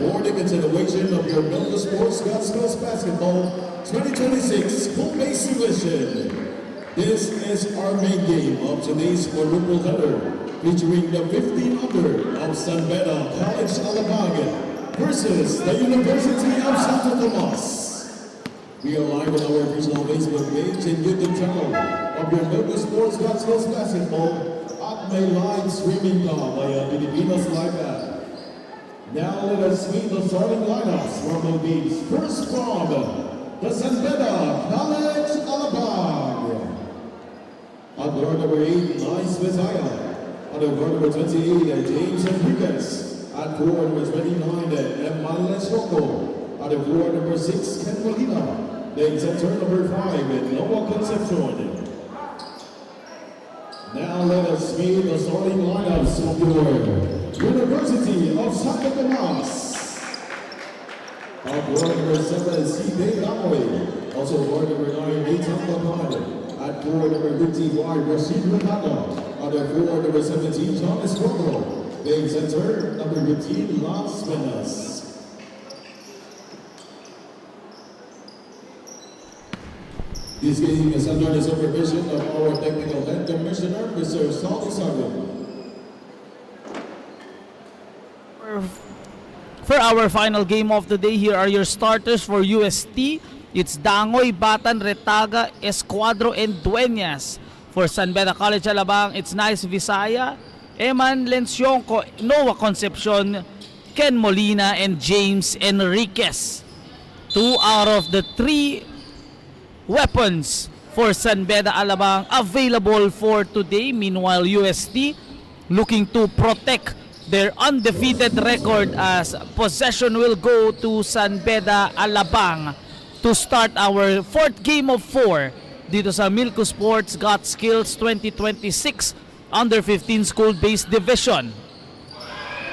for the continuation of your Milcu Sports Girls Basketball 2026 home-based edition. This is our main game of today's quadruple header, featuring the 15 under of Beda College Alabang versus the University of Santo Tomas. We are live on our official Facebook page and YouTube channel of your Milcu Sports Girls Basketball at my live streaming via Filipinos Live app. Now let us meet the starting lineups from the teams. First from the Beda College Alabang. On guard number 8, Nice Messiah. On the guard number 28, James Enriquez. At forward number 29, Emmanuel Choco. On the forward number 6, Ken Molina. Then center number 5, Noah Concepcion. Now let us meet the starting lineups of your University of Santo Tomas. On board number 7, Beda. Also board number 9, Nathan Bacard. At board number 55, Rashid Renata. On the board number 17, John Escobar. Then center number 15, Lance Menas. This game is under the supervision of our technical head commissioner, Mr. Santo Tomas. For our final game of the day, here are your starters for UST. It's Dangoy, Batan, Retaga, Escuadro, and Dueñas. For Beda College Alabang, it's Nice Visaya, Eman Lenciongco, Noah Concepcion, Ken Molina, and James Enriquez. 2 out of the 3 weapons for Beda Alabang available for today. Meanwhile, UST looking to protect their undefeated record as possession will go to Beda Alabang to start our 4th game of 4 dito sa Milcu Sports Got Skills 2026 Under 15 School-Based Division.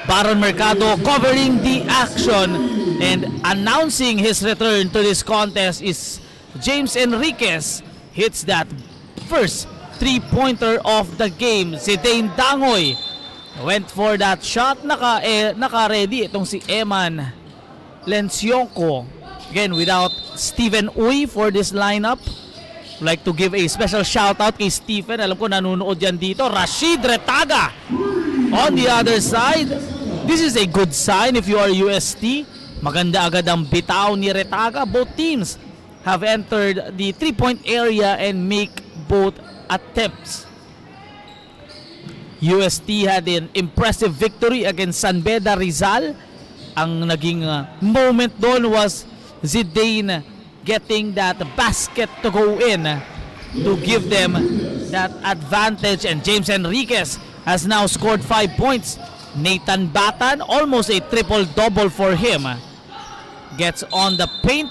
Baron Mercado covering the action and announcing his return to this contest is James Enriquez. Hits that first 3-pointer of the game. Si Dane Dangoy went for that shot. Naka-ready itong si Eman Lenciongco. Again, without Steven Uy for this lineup. Like to give a special shout out kay Stephen. Alam ko nanonood yan dito. Rashid Retaga on the other side. This is a good sign if you are UST. Maganda agad ang bitaw ni Retaga. Both teams have entered the 3-point area and make both attempts. UST had an impressive victory against Beda Rizal. Ang naging moment doon was Zidane getting that basket to go in to give them that advantage, and James Enriquez has now scored 5 points. Nathan Batan, almost a triple-double for him, gets on the paint.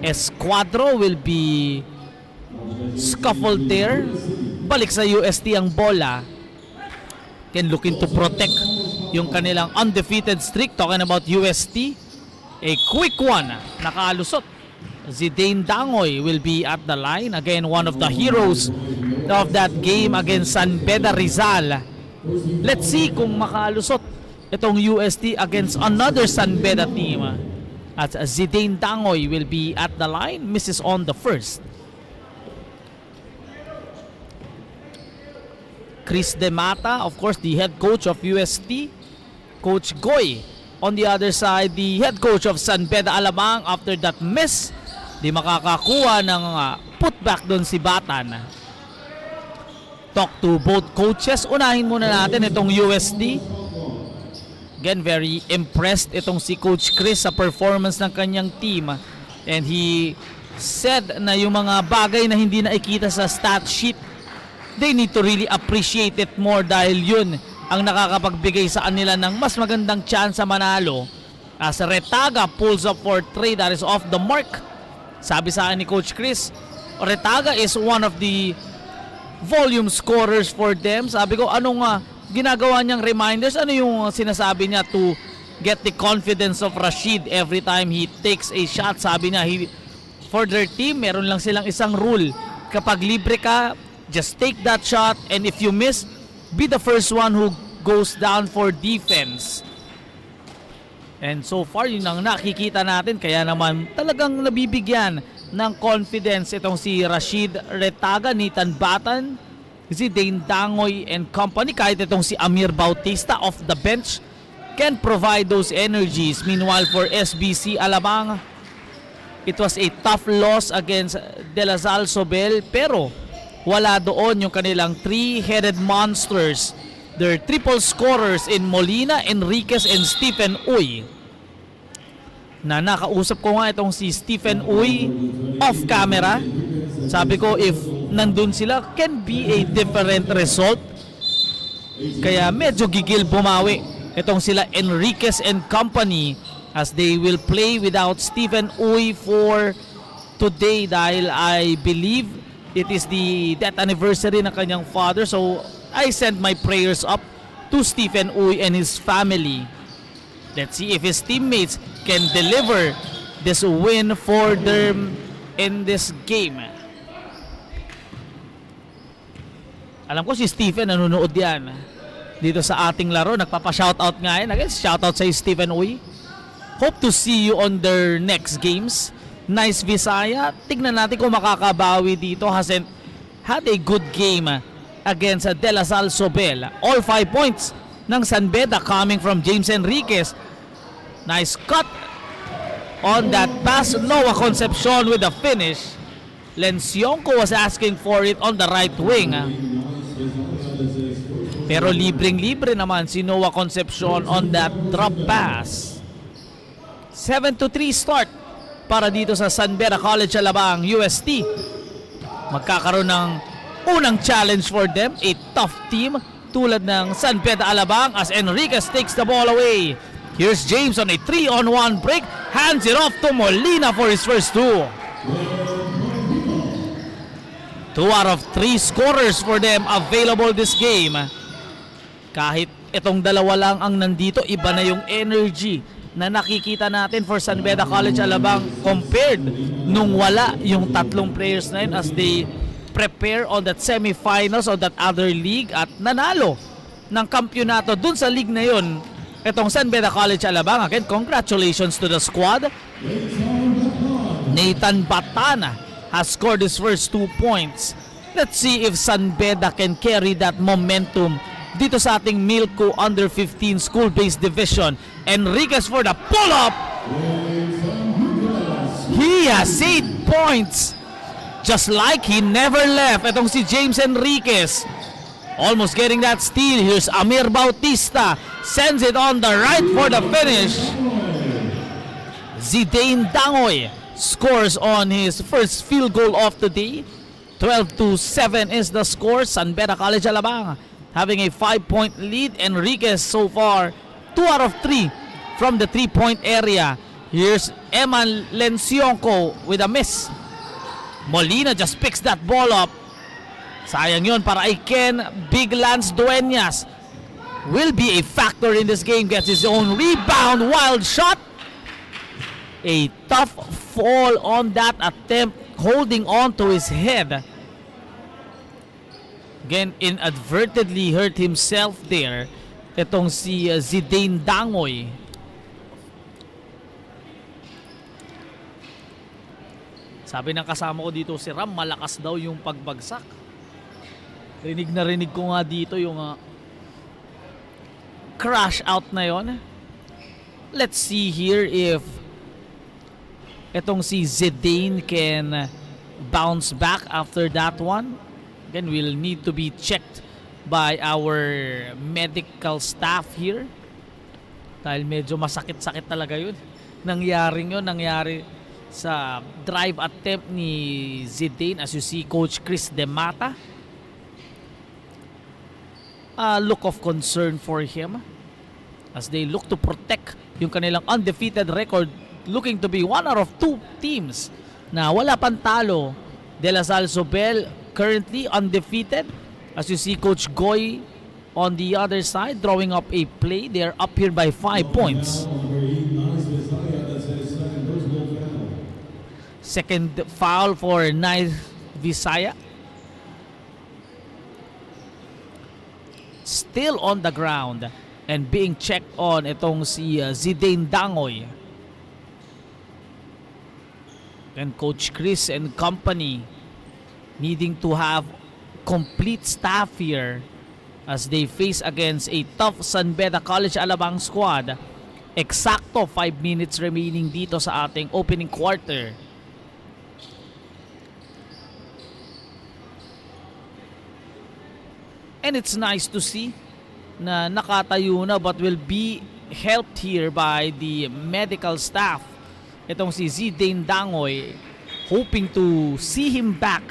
Escuadro will be scuffled there. Balik sa UST ang bola. Can looking to protect yung kanilang undefeated streak. Talking about UST, a quick one, nakalusot. Zidane Dangoy will be at the line. Again, one of the heroes of that game against Beda Rizal. Let's see kung makalusot itong UST against another Beda team. At Zidane Dangoy will be at the line. Misses on the first. Chris De Mata, of course, the head coach of UST. Coach Goy on the other side, the head coach of Beda Alabang. After that miss, di makakakuha ng putback doon si Batan. Talk to both coaches. Unahin muna natin itong UST. Again, very impressed itong si Coach Chris sa performance ng kanyang team. And he said na yung mga bagay na hindi nakikita sa stat sheet, they need to really appreciate it more dahil yun ang nakakapagbigay sa kanila ng mas magandang chance sa manalo. As Retaga pulls up for 3, that is off the mark. Sabi sa akin ni Coach Chris, Retaga is one of the volume scorers for them. Sabi ko, anong ginagawa niyang reminders? Ano yung sinasabi niya to get the confidence of Rashid every time he takes a shot? Sabi niya, for their team, meron lang silang isang rule. Kapag libre ka, just take that shot, and if you miss, be the first one who goes down for defense. And so far, yun ang nakikita natin. Kaya naman talagang nabibigyan ng confidence itong si Rashid Retaga, Nathan Batan, si Dane Dangoy and company. Kahit itong si Amir Bautista off the bench can provide those energies. Meanwhile, for SBC Alabang, it was a tough loss against De La Salle Sobel, pero wala doon yung kanilang three-headed monsters. Their triple scorers in Molina, Enriquez, and Stephen Uy. Na nakausap ko nga itong si Stephen Uy off camera. Sabi ko, if nandun sila, can be a different result. Kaya medyo gigil bumawi itong sila Enriquez and company as they will play without Stephen Uy for today dahil I believe it is the death anniversary ng kanyang father. So I send my prayers up to Stephen Uy and his family. Let's see if his teammates can deliver this win for them in this game. Alam ko si Stephen nanonood yan dito sa ating laro. Nagpapa-shoutout nga yan. Again, shoutout sa Stephen Uy. Hope to see you on their next games. Nice Visaya. Tignan natin kung makakabawi dito. Hasn't had a good game against De La Salle Sobel. All 5 points ng San Beda coming from James Enriquez. Nice cut on that pass. Noah Concepcion with the finish. Lencionco was asking for it on the right wing. Pero libreng-libre naman si Noah Concepcion on that drop pass. 7-3 start para dito sa San Beda College Alabang UST. Magkakaroon ng unang challenge for them. A tough team tulad ng San Beda Alabang as Enriquez takes the ball away. Here's James on a 3-on-1 break. Hands it off to Molina for his first two. 2 out of 3 scorers for them available this game. Kahit itong dalawa lang ang nandito, iba na yung energy na nakikita natin for San Beda College Alabang compared nung wala yung tatlong players na yun as they prepare on that semifinals of that other league at nanalo ng kampyonato dun sa league na yun. Itong San Beda College Alabang, again, congratulations to the squad. Nathan Batana has scored his first 2 points. Let's see if San Beda can carry that momentum dito sa ating Milcu under 15 school-based division. Enriquez for the pull-up. He has 8 points. Just like he never left. Itong si James Enriquez. Almost getting that steal. Here's Amir Bautista. Sends it on the right for the finish. Zidane Dangoy scores on his first field goal of the day. 12-7 is the score. San Beda College Alabang having a 5-point lead. Enriquez so far 2 out of 3 from the 3-point area. Here's Eman Lencionco with a miss. Molina just picks that ball up. Sayang yun para Ken. Big Lance Dueñas will be a factor in this game. Gets his own rebound. Wild shot. A tough fall on that attempt. Holding on to his head. Again, inadvertently hurt himself there. Itong si Zidane Dangoy. Sabi ng kasama ko dito si Ram, malakas daw yung pagbagsak. Rinig na rinig ko nga dito yung crash out na yon. Let's see here if itong si Zidane can bounce back after that one. Again, will need to be checked by our medical staff here. Dahil medyo masakit-sakit talaga yun. Nangyari sa drive attempt ni Zidane. As you see, Coach Chris Demata. A look of concern for him as they look to protect yung kanilang undefeated record, looking to be 1 out of 2 teams na wala pang talo. De La Salle Sobel currently undefeated. As you see, Coach Goy on the other side drawing up a play. They're up here by 5 points. Second foul for Nice Visaya. Still on the ground. and being checked on itong si Zidane Dangoy. And Coach Chris and company needing to have complete staff here as they face against a tough San Beda College Alabang squad. Eksakto 5 minutes remaining dito sa ating opening quarter. And it's nice to see na nakatayo na but will be helped here by the medical staff. Itong si Zidane Dangoy, hoping to see him back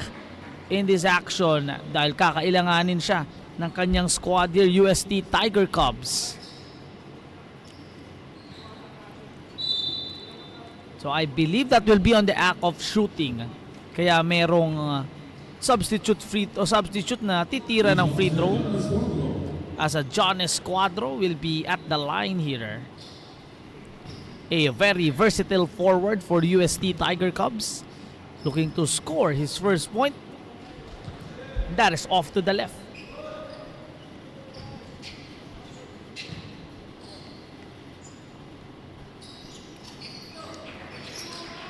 in this action dahil kakailanganin siya ng kanyang squad here, UST Tiger Cubs. So I believe that will be on the act of shooting. Kaya merong substitute na titira ng free throw as a John Escuadro will be at the line here. A very versatile forward for UST Tiger Cubs, looking to score his first point. That is off to the left.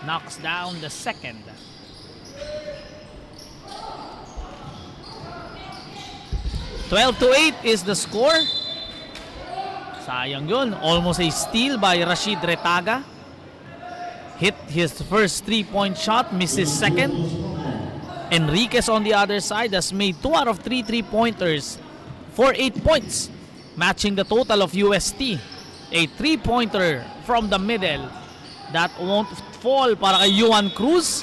Knocks down the second. (12-8) is the score. Sayang yun. Almost a steal by Rashid Retaga. Hit his first 3-point shot, misses second. Enriquez on the other side has made 2 out of 3 3-pointers for 8 points, matching the total of UST. A 3-pointer from the middle that won't fall para kay Juan Cruz,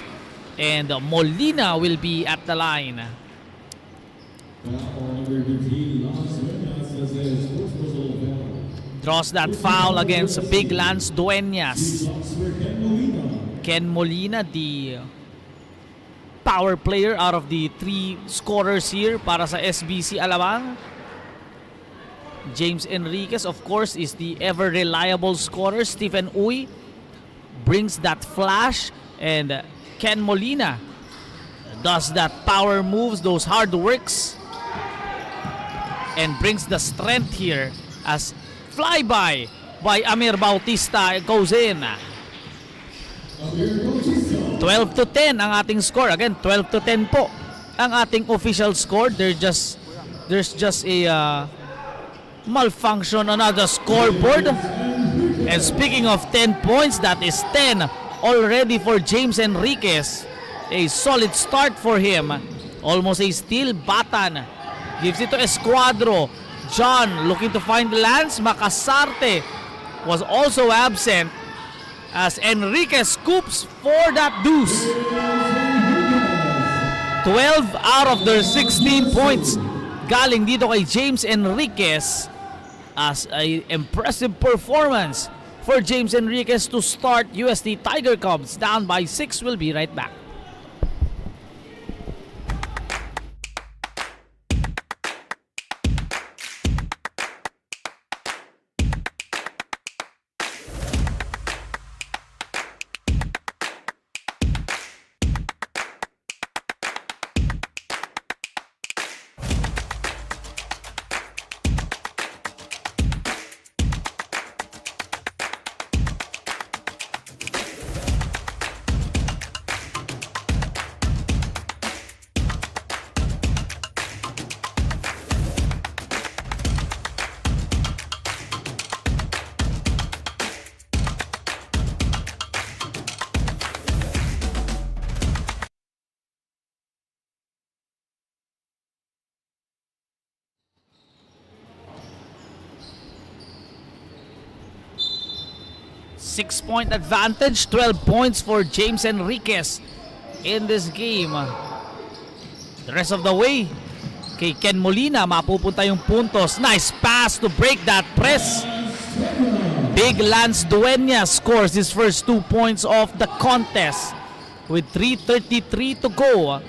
and Molina will be at the line. Draws that foul against Big Lance Dueñas. Ken Molina, the power player out of the 3 scorers here para sa SBC Alabang. James Enriquez, of course, is the ever reliable scorer. Stephen Uy brings that flash, and Ken Molina does that power moves, those hard works, and brings the strength here as flyby by Amir Bautista goes in. 12-10 ang ating score. Again, 12-10 po ang ating official score. There's just a malfunction on the scoreboard. And speaking of 10 points, that is 10 already for James Enriquez. A solid start for him. Almost a steal. Batan gives it to Escuadro. John looking to find Lance. Macasarte was also absent as Enriquez scoops for that deuce. 12 out of their 16 points galing dito kay James Enriquez, as a impressive performance for James Enriquez to start UST Tiger Cubs. Down by 6. We'll be right back. Six-point advantage, 12 points for James Enriquez in this game. The rest of the way, kay Ken Molina, mapupunta yung puntos. Nice pass to break that press. Big Lance Dueñas scores his first 2 points of the contest with 3:33 to go.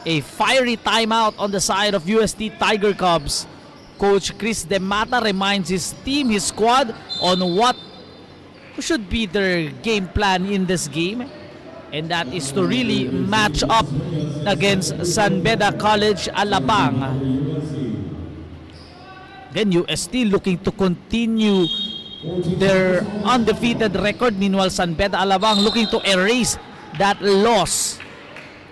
A fiery timeout on the side of UST Tiger Cubs. Coach Chris De Mata reminds his team, his squad, on what should be their game plan in this game, and that is to really match up against San Beda College Alabang. Again, UST looking to continue their undefeated record. Meanwhile, San Beda Alabang looking to erase that loss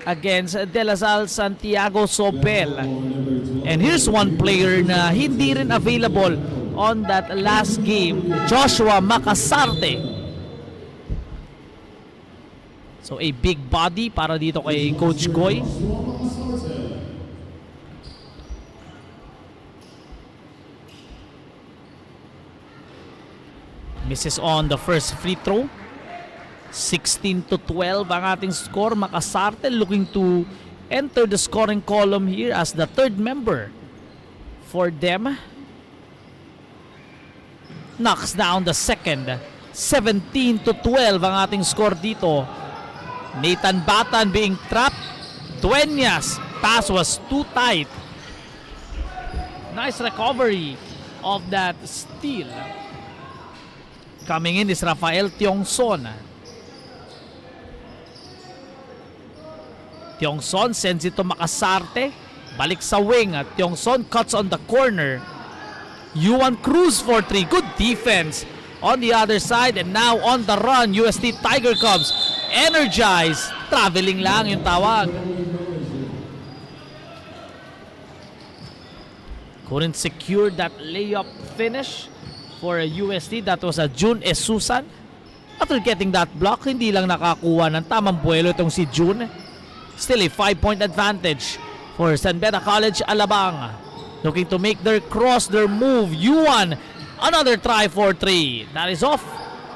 against De La Salle Santiago Sobel. And here's one player na hindi rin available on that last game, Joshua Macasarte. So a big body para dito kay Coach Goy. Misses on the first free throw. 16-12 ang ating score. Macasarte looking to enter the scoring column here as the third member for them. Knocks down the second. 17-12 ang ating score dito. Nathan Batan being trapped. Dueñas, pass was too tight. Nice recovery of that steal. Coming in is Rafael Tiongson. Tiongson sends it to Macasarte. Balik sa wing. Tiongson cuts on the corner. Yuan Cruz for 3. Good defense on the other side. And now on the run, UST Tiger Cubs energized. Traveling lang yung tawag. Couldn't secure that layup finish for a UST. That was a June Esusan. After getting that block, hindi lang nakakuha ng tamang buwelo itong si June. Still a 5-point advantage for San Beda College Alabang. Looking to make their cross, their move. Yuan, another try for 3. That is off.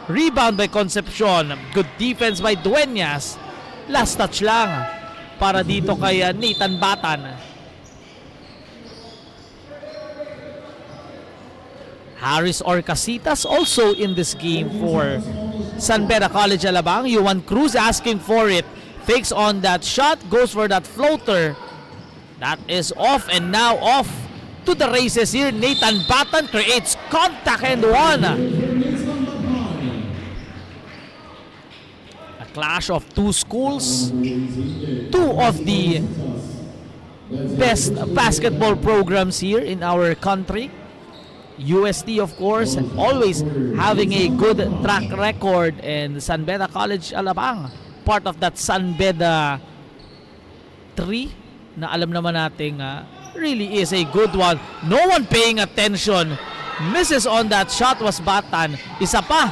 Rebound by Concepcion. Good defense by Dueñas. Last touch lang para dito kay Nathan Batan. Harris Orcasitas also in this game for San Beda College Alabang. Yuan Cruz asking for it. Fakes on that shot. Goes for that floater. That is off and now off to the races here. Nathan Batan creates contact and one. A clash of two schools. Two of the best basketball programs here in our country. UST, of course, always having a good track record, and San Beda College Alabang, part of that San Beda 3 na alam naman natin really is a good one. No one paying attention. Misses on that shot was Batan. Isa pa,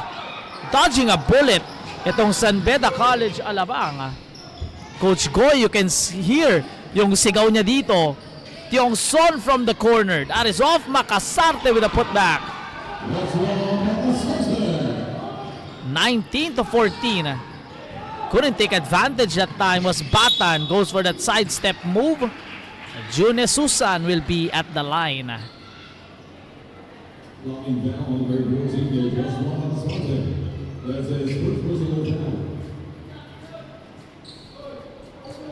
dodging a bullet. Itong San Beda College Alabang. Coach Goy, you can hear yung sigaw niya dito. Tiongson from the corner. That is off. Macasarte with a putback. 19-14. Couldn't take advantage that time was Batan. Goes for that sidestep move. June Susan will be at the line.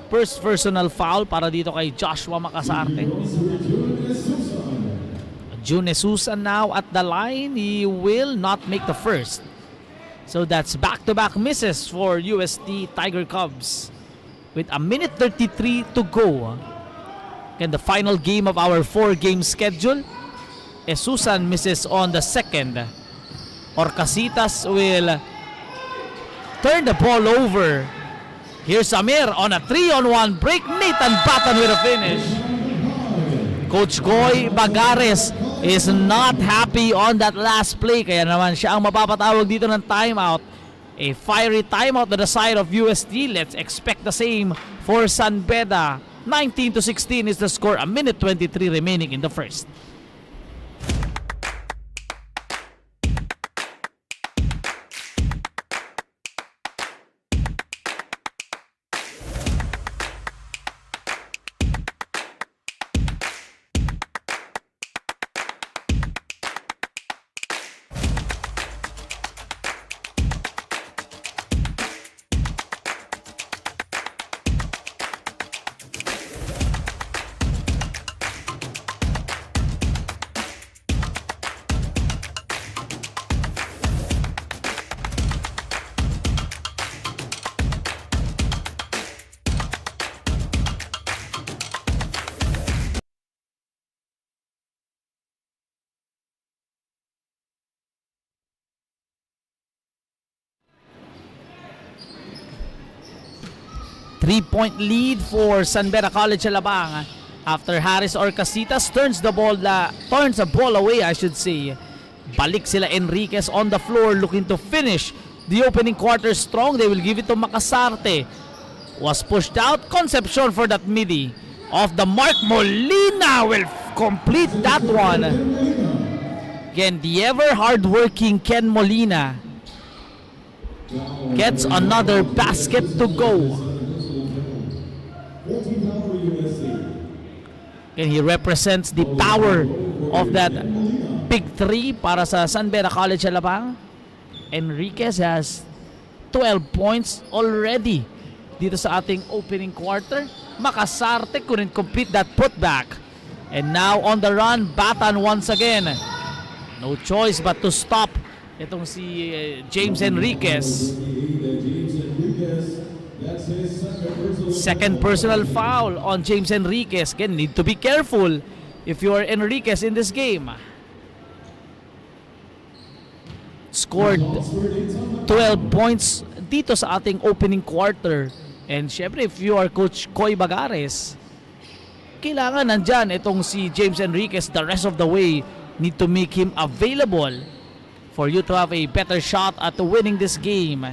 First personal foul para dito kay Joshua Macasarte. June Susan now at the line. He will not make the first. So that's back-to-back misses for UST Tiger Cubs with a minute 33 to go. And the final game of our 4-game schedule. Susan misses on the second. Orcasitas will turn the ball over. Here's Amir on a 3-on-1 break. Nathan Batan with a finish. Coach Goy Bagares is not happy on that last play. Kaya naman siya ang mapapatawag dito ng timeout. A fiery timeout to the side of UST. Let's expect the same for San Beda. 19-16 is the score. A minute 23 remaining in the first. 3-point lead for San Beda College Alabang after Harris Orcasitas turns the ball away, I should say. Balik sila Enriquez on the floor looking to finish the opening quarter strong. They will give it to Makasarte. Was pushed out. Concepcion for that midi. Off the mark, Molina will complete that one. Again, the ever hardworking Ken Molina gets another basket to go. And he represents the power of that big three para sa San Beda College Alabang. Enriquez has 12 points already dito sa ating opening quarter. Makasarte couldn't complete that putback. And now on the run, Batan once again. No choice but to stop itong si James Enriquez. Second personal foul on James Enriquez. Again, need to be careful if you are Enriquez in this game. Scored 12 points dito sa ating opening quarter. And syempre, if you are Coach Koy Bagares, kailangan nandyan itong si James Enriquez the rest of the way. Need to make him available for you to have a better shot at winning this game.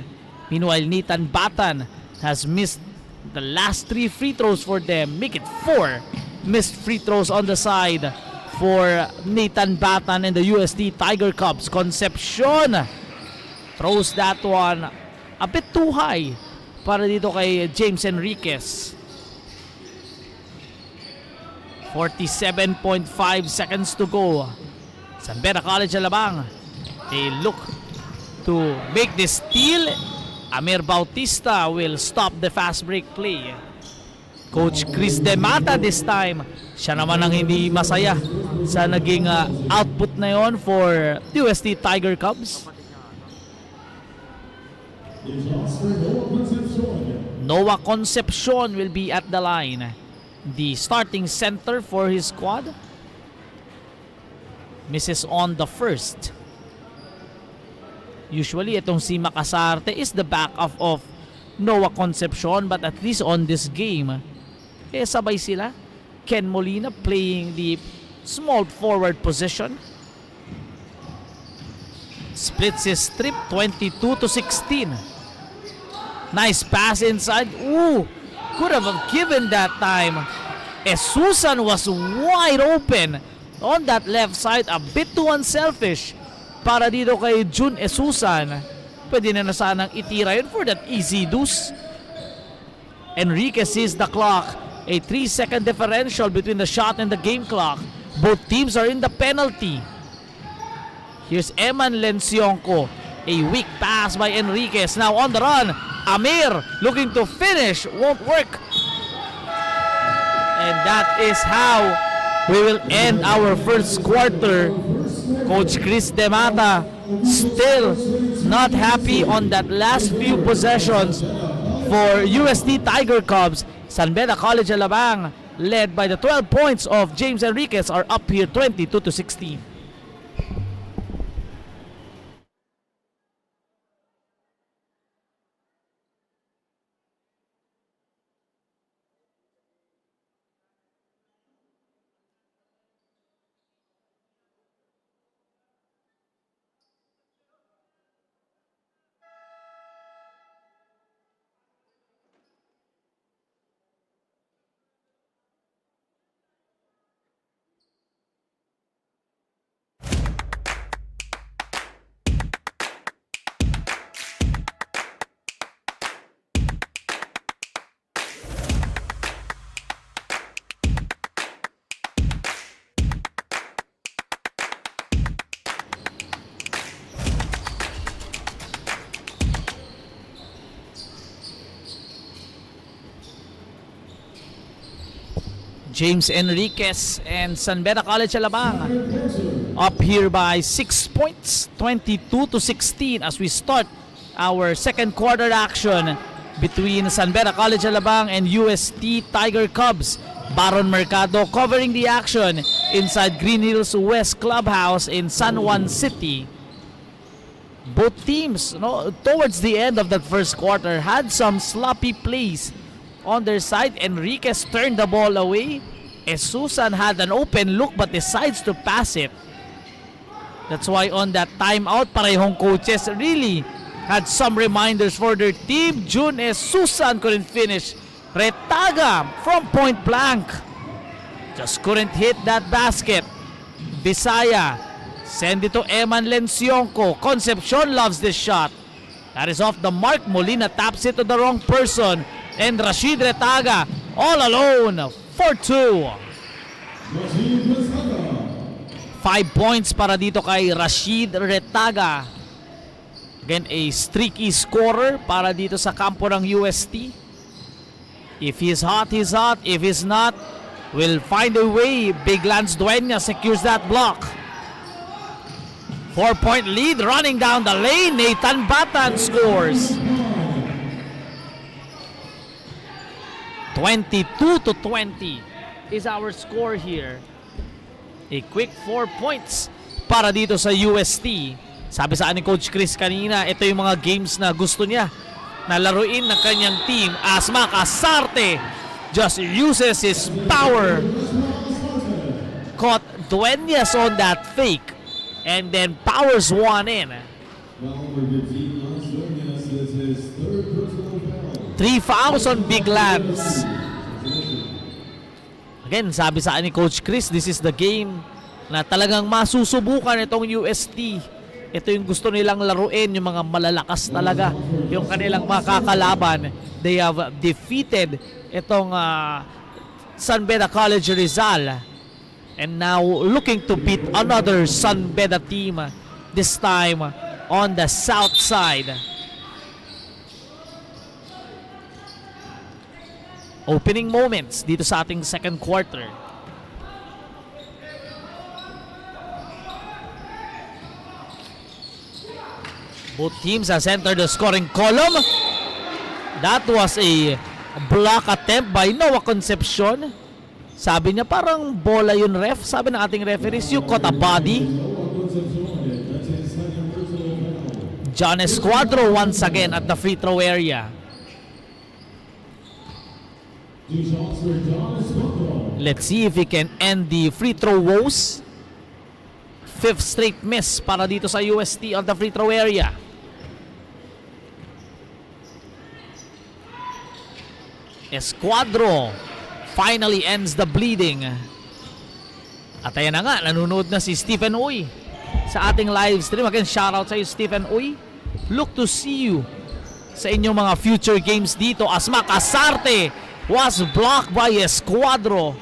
Meanwhile, Nathan Batan has missed the last 3 free throws for them. Make it 4 missed free throws on the side for Nathan Batan and the UST Tiger Cubs. Concepcion throws that one a bit too high para dito kay James Enriquez. 47.5 seconds to go. San Beda College Alabang, they look to make this steal. Amir Bautista will stop the fast break play. Coach Chris Demata this time, siya naman ang hindi masaya sa naging output na yon for UST Tiger Cubs. Noah Concepcion will be at the line, the starting center for his squad. Misses on the first. Usually itong si Makasarte is the backup of Noah Concepcion, but at least on this game, sabay sila. Ken Molina playing the small forward position. Splits his strip 22-16. Nice pass inside. Ooh, could have given that time. Susan was wide open on that left side. A bit too unselfish para dito kay Jun Susan. Pwede na sanang itira yun for that easy deuce. Enriquez sees the clock. A 3-second differential between the shot and the game clock. Both teams are in the penalty. Here's Eman Lenciongco. A weak pass by Enriquez. Now on the run, Amir looking to finish. Won't work. And that is how we will end our first quarter. Coach Chris Demata still not happy on that last few possessions for UST Tiger Cubs. San Beda College Alabang, led by the 12 points of James Enriquez, are up here 22-16. James Enriquez and San Beda College Alabang up here by 6 points, 22-16 as we start our second quarter action between San Beda College Alabang and UST Tiger Cubs. Baron Mercado covering the action inside Green Hills West Clubhouse in San Juan City. Both teams, towards the end of that first quarter, had some sloppy plays on their side. Enriquez turned the ball away. Susan had an open look but decides to pass it. That's why on that timeout, parehong coaches really had some reminders for their team. June Susan couldn't finish. Retaga from point blank just couldn't hit that basket. Visaya send it to Eman Lencionco. Concepcion loves this shot. That is off the mark. Molina taps it to the wrong person. And Rashid Retaga all alone for 2. 5 points para dito kay Rashid Retaga. Again, a streaky scorer para dito sa kampo ng UST. If he's hot, he's hot. If he's not, we'll find a way. Big Lance Dueña secures that block. 4-point lead running down the lane. Nathan Batan scores. 22-20 is our score here. A quick 4 points para dito sa UST. Sabi sa ni Coach Chris kanina, ito yung mga games na gusto niya na laruin ng kanyang team. As Makasarte just uses his power. Caught Dueñas on that fake and then powers one in. 3 fouls on Big Lance. Again, sabi sa ni Coach Chris, this is the game na talagang masusubukan itong UST. Ito yung gusto nilang laruin, yung mga malalakas talaga, yung kanilang makakalaban. They have defeated itong San Beda College Rizal. And now looking to beat another San Beda team, this time on the south side. Opening moments dito sa ating second quarter. Both teams have entered the scoring column. That was a block attempt by Noah Concepcion. Sabi niya parang bola yun, ref. Sabi ng ating referees, you caught a body. John Escuadro once again at the free throw area. Let's see if he can end the free throw woes. 5th straight miss para dito sa UST on the free throw area. Escuadro finally ends the bleeding. At ayan na nga, nanonood na si Stephen Uy sa ating live stream. Again, shoutout sa iyo, Stephen Uy. Look to see you sa inyong mga future games dito as Makasarte was blocked by Escuadro.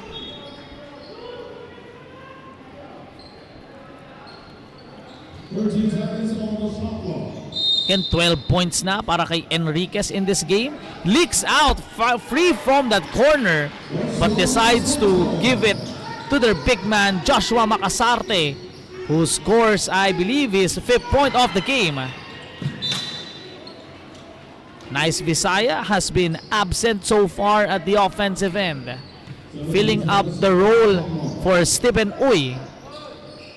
Again, 12 points na para kay Enriquez in this game. Leaks out free from that corner but decides to give it to their big man Joshua Makasarte, who scores, I believe, his 5th point of the game. Nice Visaya has been absent so far at the offensive end, filling up the role for Stephen Uy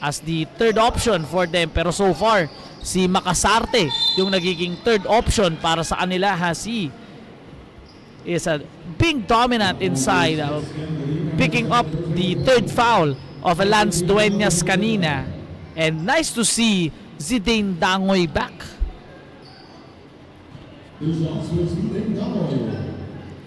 as the third option for them. Pero so far, si Makasarte yung nagiging third option para sa kanila, as he is being dominant inside, picking up the third foul of Lance Dueñas kanina. And nice to see Zidane Dangoy back.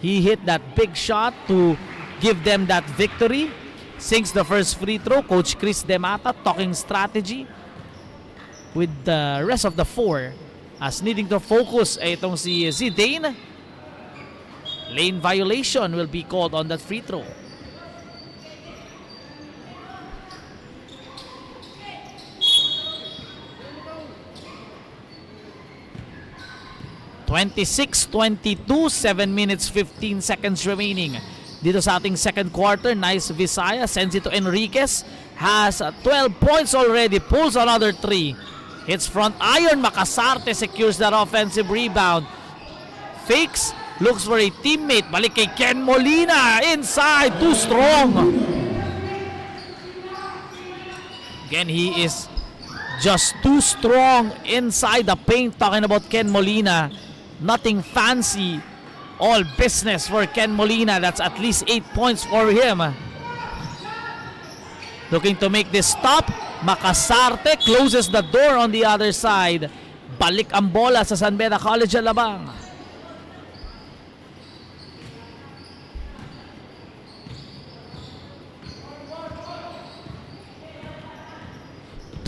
He hit that big shot to give them that victory. Sinks the first free throw. Coach Chris Demata talking strategy with the rest of the 4 as needing to focus itong si Zidane. Lane violation will be called on that free throw. (26-22), 7 minutes 15 seconds remaining dito sa ating second quarter. Nice Visaya, sends it to Enriquez, has 12 points already, pulls another 3, hits front iron. Makasarte secures that offensive rebound, fakes, looks for a teammate, balik kay Ken Molina, inside, too strong. Again, he is just too strong inside the paint. Talking about Ken Molina, nothing fancy All business for Ken Molina. That's at least 8 points for him. Looking to make this stop. Makasarte closes the door on the other side. Balik ang bola sa San Beda College Alabang.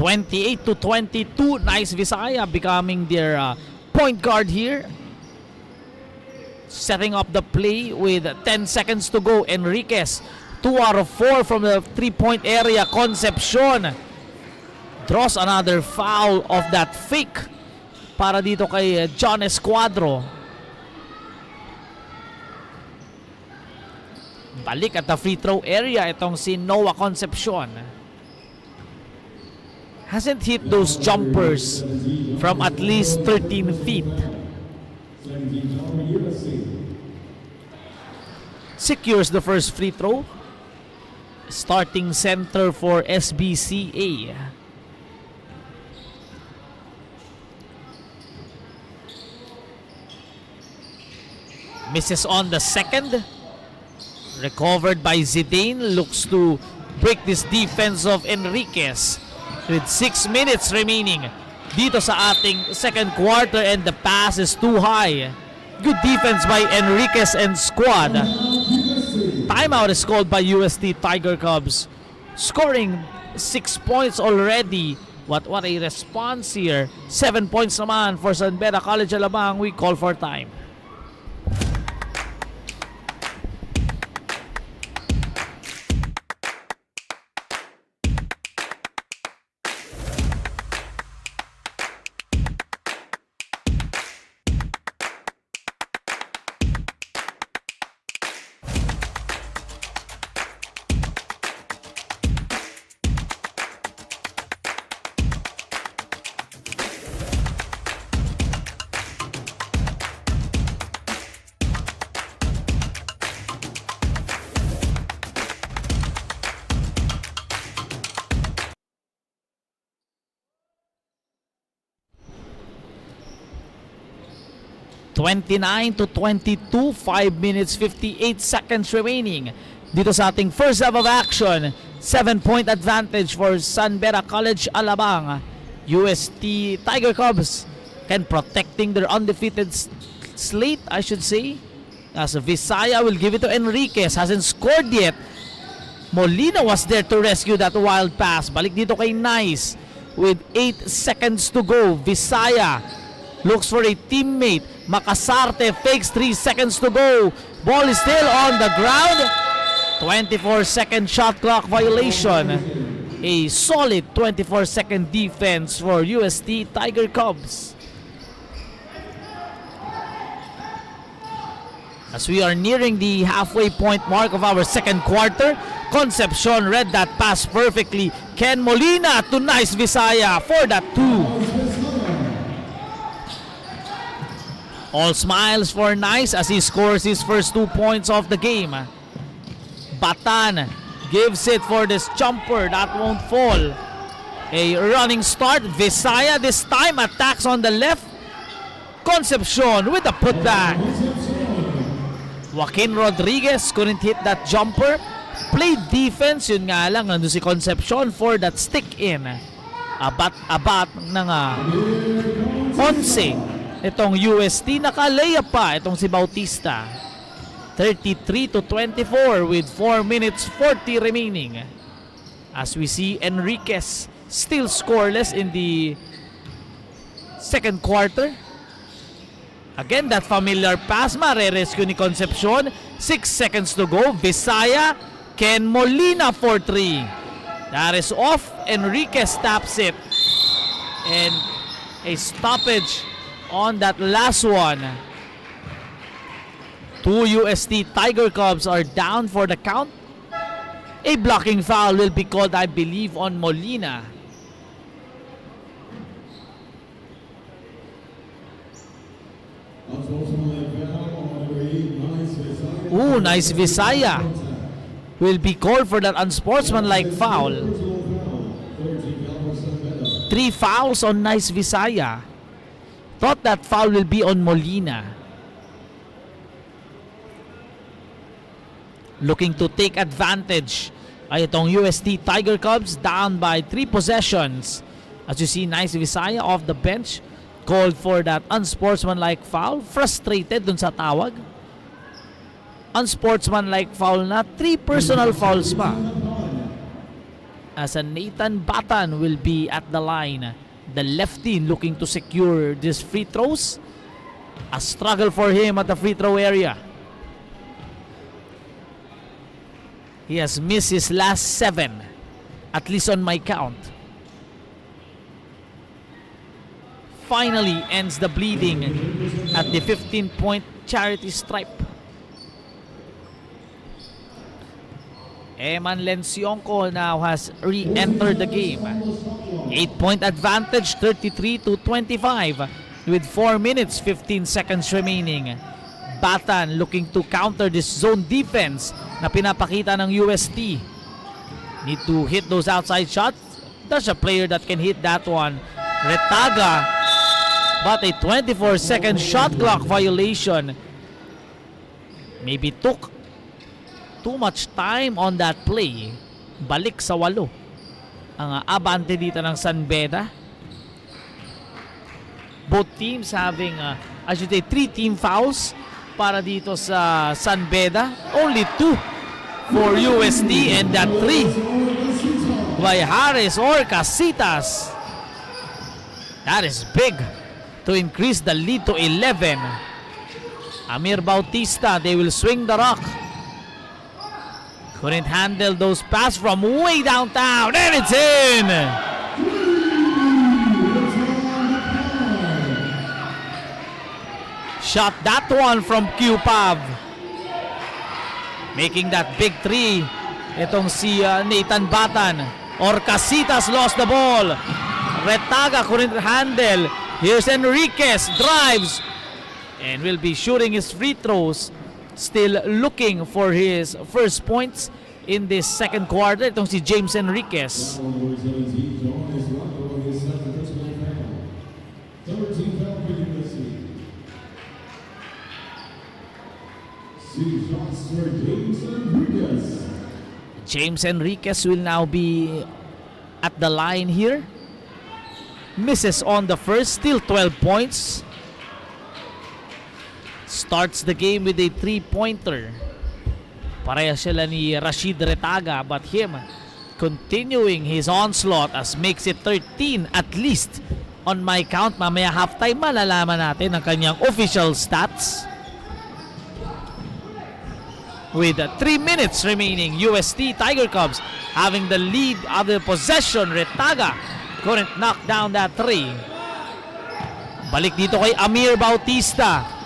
(28-22). Nice Visaya becoming their point guard here. Setting up the play with 10 seconds to go. Enriquez, 2 out of 4 from the 3-point area. Concepcion draws another foul of that fake para dito kay John Escuadro. Balik at the free throw area itong si Noah Concepcion. Hasn't hit those jumpers from at least 13 feet. Secures the first free throw. Starting center for SBCA. Misses on the second. Recovered by Zidane. Looks to break this defense of Enriquez. With 6 minutes remaining dito sa ating second quarter, and the pass is too high. Good defense by Enriquez and squad. Timeout is called by UST Tiger Cubs. Scoring 6 points already. What a response here. 7 points naman for San Beda College Alabang. We call for time. (29-22), 5 minutes 58 seconds remaining dito sa ating first half of action. 7-point advantage for San Beda College Alabang. UST Tiger Cubs can protecting their undefeated slate, I should say, as Visaya will give it to Enriquez. Hasn't scored yet. Molina was there to rescue that wild pass. Balik dito kay Nice with 8 seconds to go. Visaya looks for a teammate. Makasarte fakes, 3 seconds to go. Ball is still on the ground. 24-second shot clock violation. A solid 24-second defense for UST Tiger Cubs. As we are nearing the halfway point mark of our second quarter, Concepcion read that pass perfectly. Ken Molina to Nice Visaya for that 2. All smiles for Nice as he scores his first 2 points of the game. Batan gives it for this jumper that won't fall. A running start. Visaya this time attacks on the left. Concepcion with a putback. Joaquin Rodriguez couldn't hit that jumper. Played defense, yun nga lang, nandun si Concepcion for that stick in. Abat ng 11. Itong UST, naka-layup pa itong si Bautista. 33-24 with 4 minutes 40 remaining. As we see Enriquez still scoreless in the second quarter. Again, that familiar pass, mare-rescue ni Concepcion. 6 seconds to go. Visaya, Ken Molina for 3. That is off. Enriquez taps it. And a stoppage on that last one. 2 UST Tiger Cubs are down for the count. A blocking foul will be called, I believe, on Molina. Ooh, Nice Visaya will be called for that unsportsmanlike foul. 3 fouls on Nice Visaya. Thought that foul will be on Molina. looking to take advantage ay itong UST Tiger Cubs, down by 3 possessions. As you see, Nice Visaya off the bench, called for that unsportsmanlike foul. Frustrated dun sa tawag. Unsportsmanlike foul na, 3 personal fouls pa. As a Nathan Batan will be at the line. The lefty looking to secure these free throws. A struggle for him at the free throw area. He has missed his last 7, at least on my count. Finally ends the bleeding at the 15-point charity stripe. Eman Lenciongco now has re-entered the game. 8-point advantage, 33-25 with 4 minutes 15 seconds remaining. Batan looking to counter this zone defense na pinapakita ng UST. Need to hit those outside shots. There's a player that can hit that one. Retaga, but a 24-second shot clock violation. Maybe took too much time on that play. Balik sa 8 ang abante dito ng San Beda. Both teams having I should say 3 team fouls para dito sa San Beda. Only 2 for UST, and that 3 by Harris or Casitas. That is big to increase the lead to 11. Amir Bautista, they will swing the rock. Couldn't handle those passes from way downtown, and it's in! Shot that one from QPAV. Making that big 3. Itong si Nathan Batan. Or Casitas lost the ball. Retaga couldn't handle. Here's Enriquez, drives. And will be shooting his free throws. Still looking for his first points in this second quarter. Itong si James Enriquez. James Enriquez will now be at the line here. Misses on the first, still 12 points. Starts the game with a 3-pointer. Pareha sila ni Rashid Retaga, but him continuing his onslaught as makes it 13 at least on my count. Mamaya halftime malalaman natin ang kanyang official stats. With 3 minutes remaining, UST Tiger Cubs having the lead of the possession. Retaga couldn't knock down that 3. Balik dito kay Amir Bautista.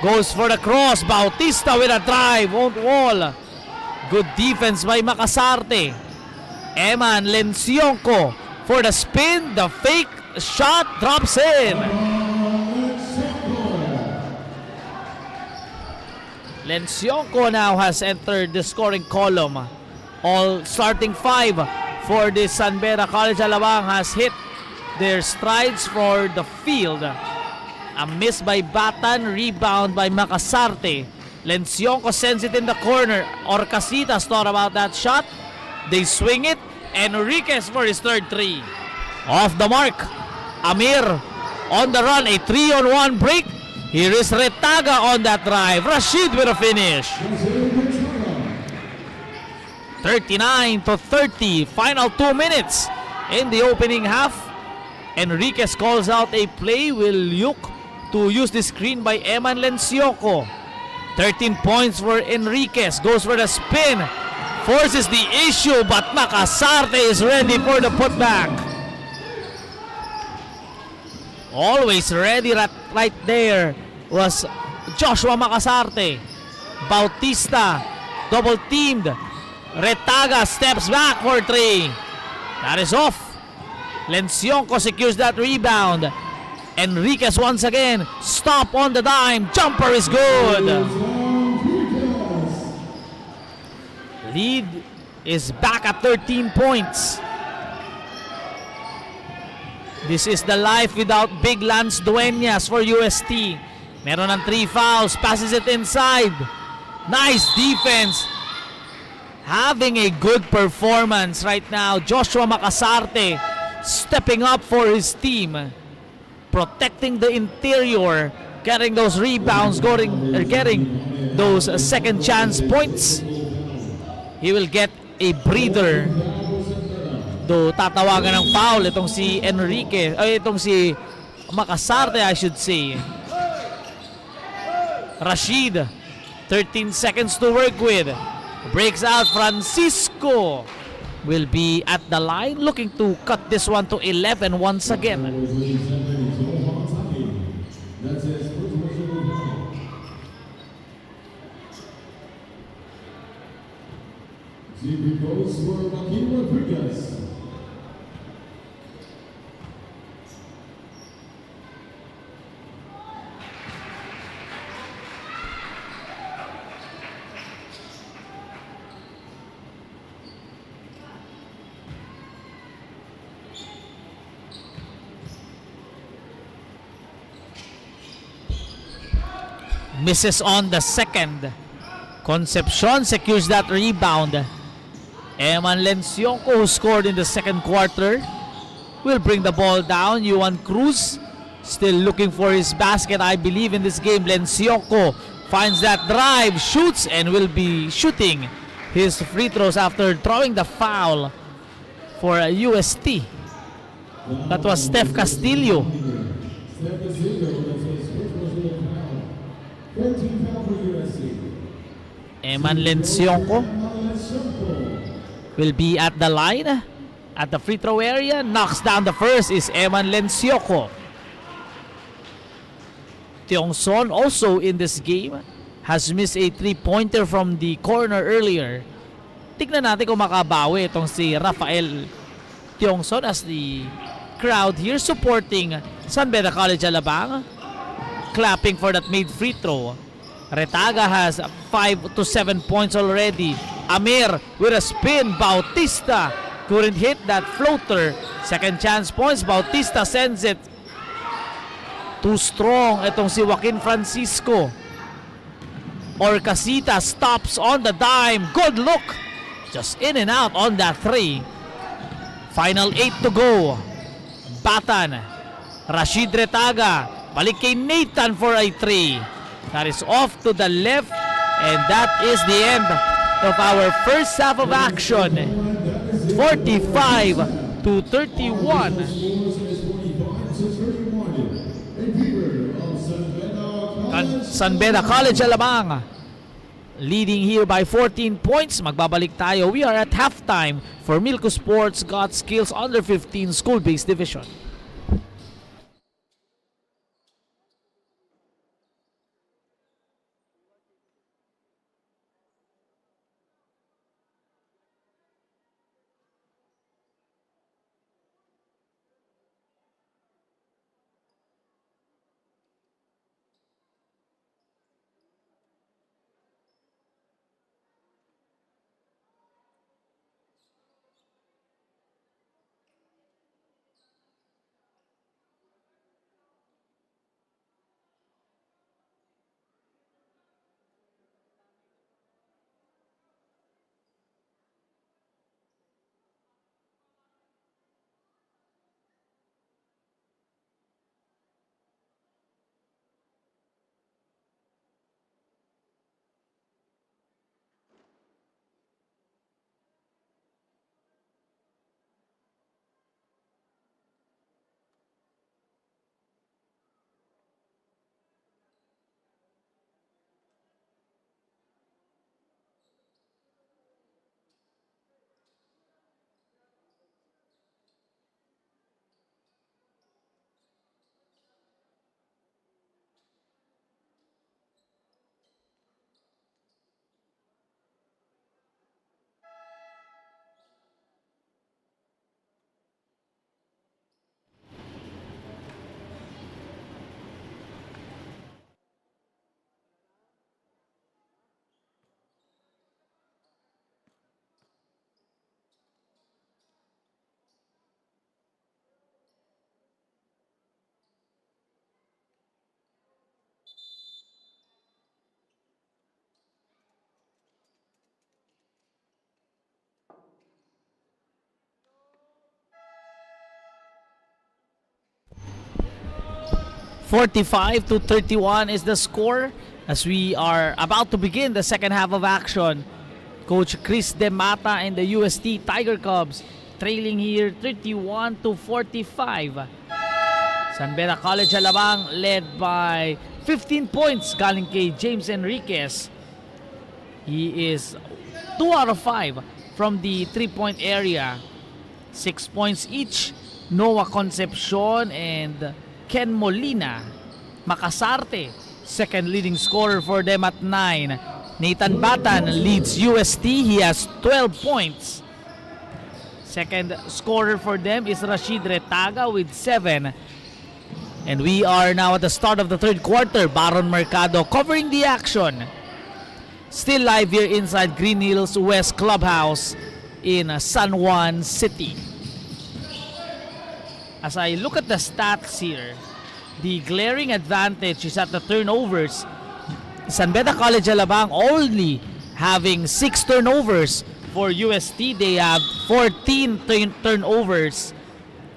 Goes for the cross. Bautista with a drive. Won't wall. Good defense by Makasarte. Eman Lenciongco for the spin. The fake shot drops in. Lenciongco now has entered the scoring column. All starting 5 for the San Beda College Alabang has hit their strides for the field. A miss by Batan, rebound by Makasarte. Lenciongco sends it in the corner. Orcasitas thought about that shot. They swing it. Enriquez for his third 3. Off the mark. Amir on the run. A 3-on-1 break. Here is Retaga on that drive. Rashid with a finish. 39-30. Final 2 minutes in the opening half. Enriquez calls out a play. Will look to use the screen by Eman Lenciongco. 13 points for Enriquez. Goes for the spin. Forces the issue, but Makasarte is ready for the putback. Always ready right there was Joshua Makasarte. Bautista double teamed. Retaga steps back for 3. That is off. Lenciongco secures that rebound. Enriquez once again. Stop on the dime. Jumper is good. Lead is back at 13 points. This is the life without Big Lance Dueñas for UST. Meron ng 3 fouls. Passes it inside. Nice defense having a good performance right now. Joshua Makasarte stepping up for his team, protecting the interior, getting those rebounds, getting those second chance points. He will get a breather. Do tatawagan ng foul itong si Enrique, itong si Makasarte, I should say. Rashid, 13 seconds to work with. Breaks out. Francisco will be at the line, looking to cut this one to 11 once again. Misses on the second. Concepcion secures that rebound. Eman Lenciongco, who scored in the second quarter, will bring the ball down. Juan Cruz still looking for his basket, I believe, in this game. Lenciongco finds that drive, shoots, and will be shooting his free throws after throwing the foul for UST. That was Steph Castillo. Eman Lenciongco will be at the line, at the free throw area. Knocks down the first is Eman Lenciongco. Tiongson also in this game has missed a three-pointer from the corner earlier. Tignan natin kung makabawi itong si Rafael Tiongson as the crowd here supporting San Beda College Alabang, clapping for that made free throw. Retaga has 5 to 7 points already. Amir with a spin. Bautista couldn't hit that floater. Second chance points. Bautista sends it. Too strong itong si Joaquin Francisco. Orcasita stops on the dime. Good look. Just in and out on that three. Final 8 to go. Batan. Rashid Retaga. Balik kay Nathan for a three. That is off to the left, and that is the end of our first half of action. 45 to 31. San Beda College Alabang leading here by 14 points. Magbabalik tayo. We are at halftime for Milcu Sports God Skills Under 15 School-Based Division. 45 to 31 is the score as we are about to begin the second half of action. Coach Chris De Mata and the UST Tiger Cubs trailing here 31 to 45. San Beda College Alabang led by 15 points galing kay James Enriquez. He is 2 out of 5 from the 3-point area. 6 points each. Noah Concepcion and Ken Molina. Makasarte, second leading scorer for them at 9. Nathan Batan leads UST. He has 12 points. Second scorer for them is Rashid Retaga with 7. And we are now at the start of the third quarter. Baron Mercado covering the action. Still live here inside Green Hills West Clubhouse in San Juan City. As I look at the stats here, the glaring advantage is at the turnovers. San Beda College Alabang only having 6 turnovers. For UST, they have 14 turnovers.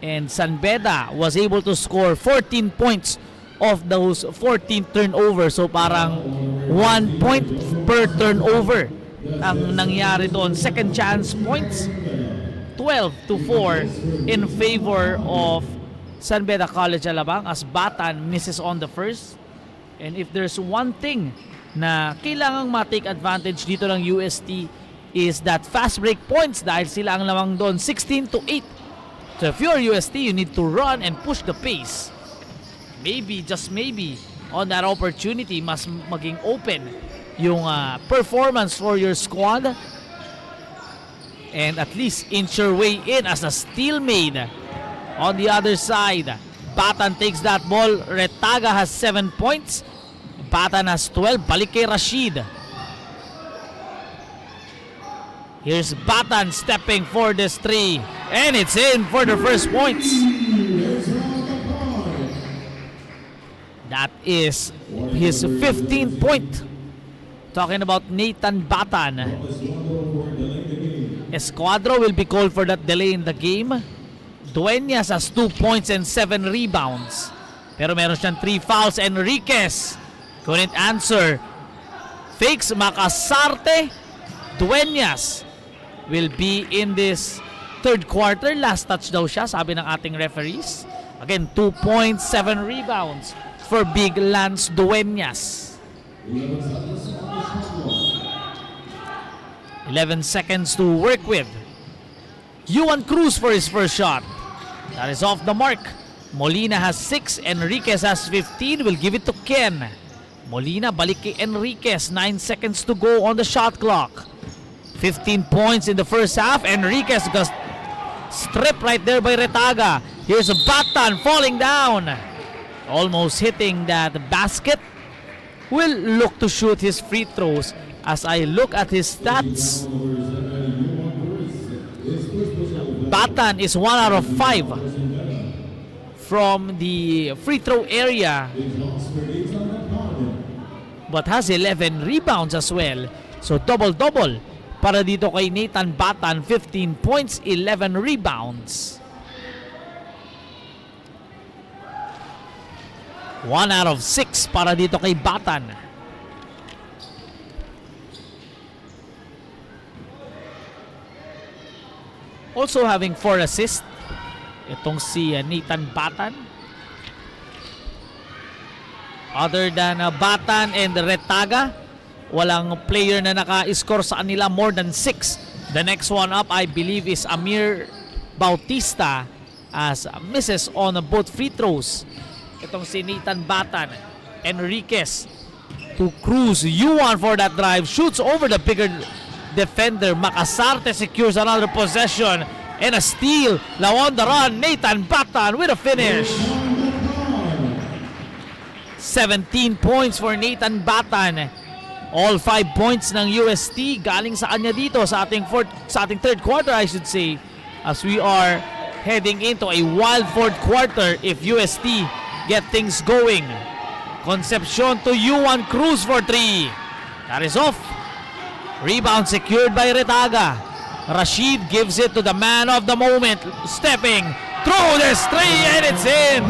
And San Beda was able to score 14 points of those 14 turnovers. So parang 1 point per turnover ang nangyari doon. Second chance points, 12 to 4 in favor of San Beda College Alabang as Batan misses on the first. And if there's one thing na kailangang ma-take advantage dito ng UST is that fast break points dahil sila ang lamang doon 16 to 8. So if you're UST, you need to run and push the pace. Maybe, just maybe, on that opportunity, mas maging open yung performance for your squad. And at least inch your way in as a steal made. On the other side, Batan takes that ball. Retaga has 7 points. Batan has 12. Balik kay Rashid. Here's Batan stepping for this 3. And it's in for the first points. That is his 15th point. Talking about Nathan Batan. Escuadro will be called for that delay in the game. Dueñas has 2 points and 7 rebounds. Pero meron siyang 3 fouls. Enriquez couldn't answer. Fakes Makasarte. Dueñas will be in this third quarter. Last touch daw siya, sabi ng ating referees. Again, 2 points, 7 rebounds for Big Lance Dueñas. 11 seconds to work with. Yuan Cruz for his first shot. That is off the mark. Molina has 6. Enriquez has 15. Will give it to Ken. Molina balik kay Enriquez. 9 seconds to go on the shot clock. 15 points in the first half. Enriquez got stripped right there by Retaga. Here's a Batan falling down. Almost hitting that basket. Will look to shoot his free throws. As I look at his stats, Batan is 1 out of 5 from the free throw area, but has 11 rebounds as well. So double-double para dito kay Nathan Batan. 15 points, 11 rebounds. 1 out of 6 para dito kay Batan. Also having 4 assists, itong si Nathan Batan. Other than Batan and Retaga, walang player na naka-score sa kanila more than 6. The next one up, I believe, is Amir Bautista as misses on both free throws. Itong si Nathan Batan. Enriquez to Cruz. Yuan for that drive. Shoots over the bigger defender. Makasarte secures another possession. And a steal. Now on the run, Nathan Batan with a finish. 17 points for Nathan Batan. All 5 points ng UST galing sa kanya dito sa ating third quarter, I should say. As we are heading into a wild fourth quarter if UST get things going. Concepcion to Yuan Cruz for 3. That is off. Rebound secured by Retaga. Rashid gives it to the man of the moment. Stepping through this 3 and it's in.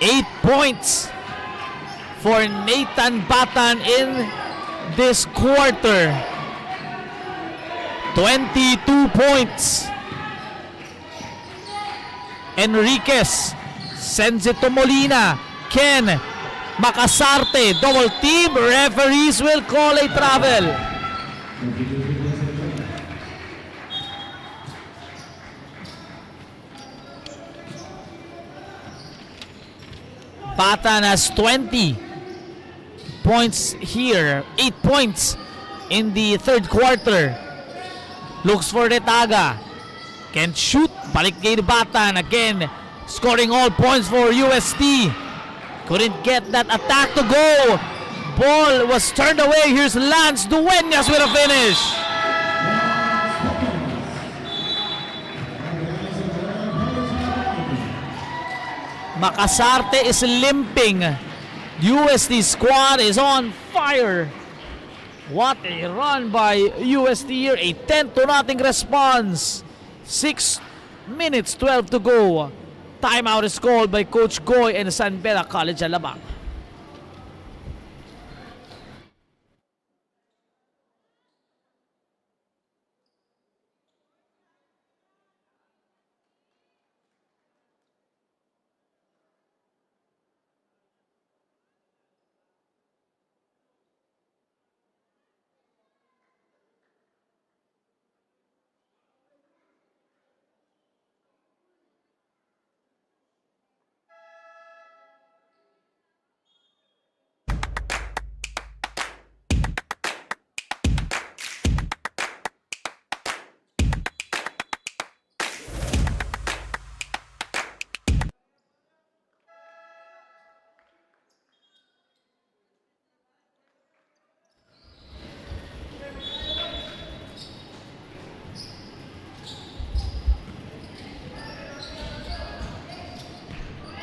8 points for Nathan Batan in this quarter. 22 points. Enriquez sends it to Molina. Ken Makasarte, double team. Referees will call a travel. Batan has 20 points here. 8 points in the third quarter. Looks for Retaga. Can't shoot. Balik kay Batan. Again, scoring all points for UST. Couldn't get that attack to go. Ball was turned away. Here's Lance Dueñas with a finish. Makasarte is limping. UST squad is on fire. What a run by UST here. A 10-0 response. 6 minutes 12 to go. Timeout is called by Coach Goy and San Beda College Alabang.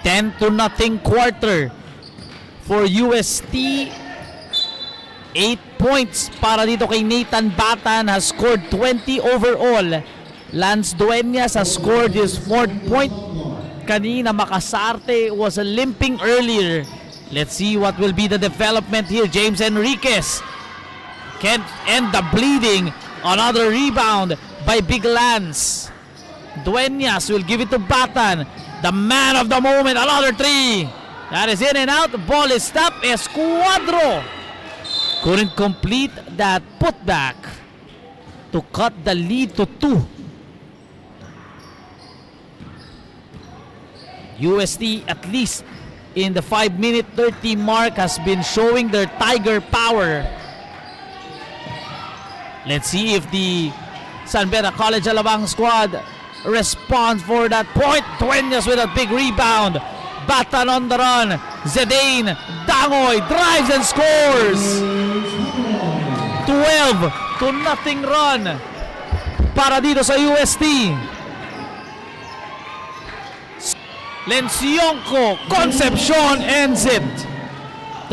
(10-0) quarter for UST. 8 points para dito kay Nathan Batan, has scored 20 overall. Lance Dueñas has scored his 4th point. Kanina Makasarte was limping earlier. Let's see what will be the development here. James Enriquez can't end the bleeding. Another rebound by Big Lance. Dueñas will give it to Batan. The man of the moment, another 3. That is in and out. The ball is stopped. Escuadro couldn't complete that putback to cut the lead to 2. UST, at least in the 5-minute 30 mark, has been showing their tiger power. Let's see if the San Beda College Alabang squad responds for that point. Dueñas with a big rebound. Batan on the run. Zedane Dangoy drives and scores. 12-0 run para dito sa UST. Lenciongco, Concepcion ends it.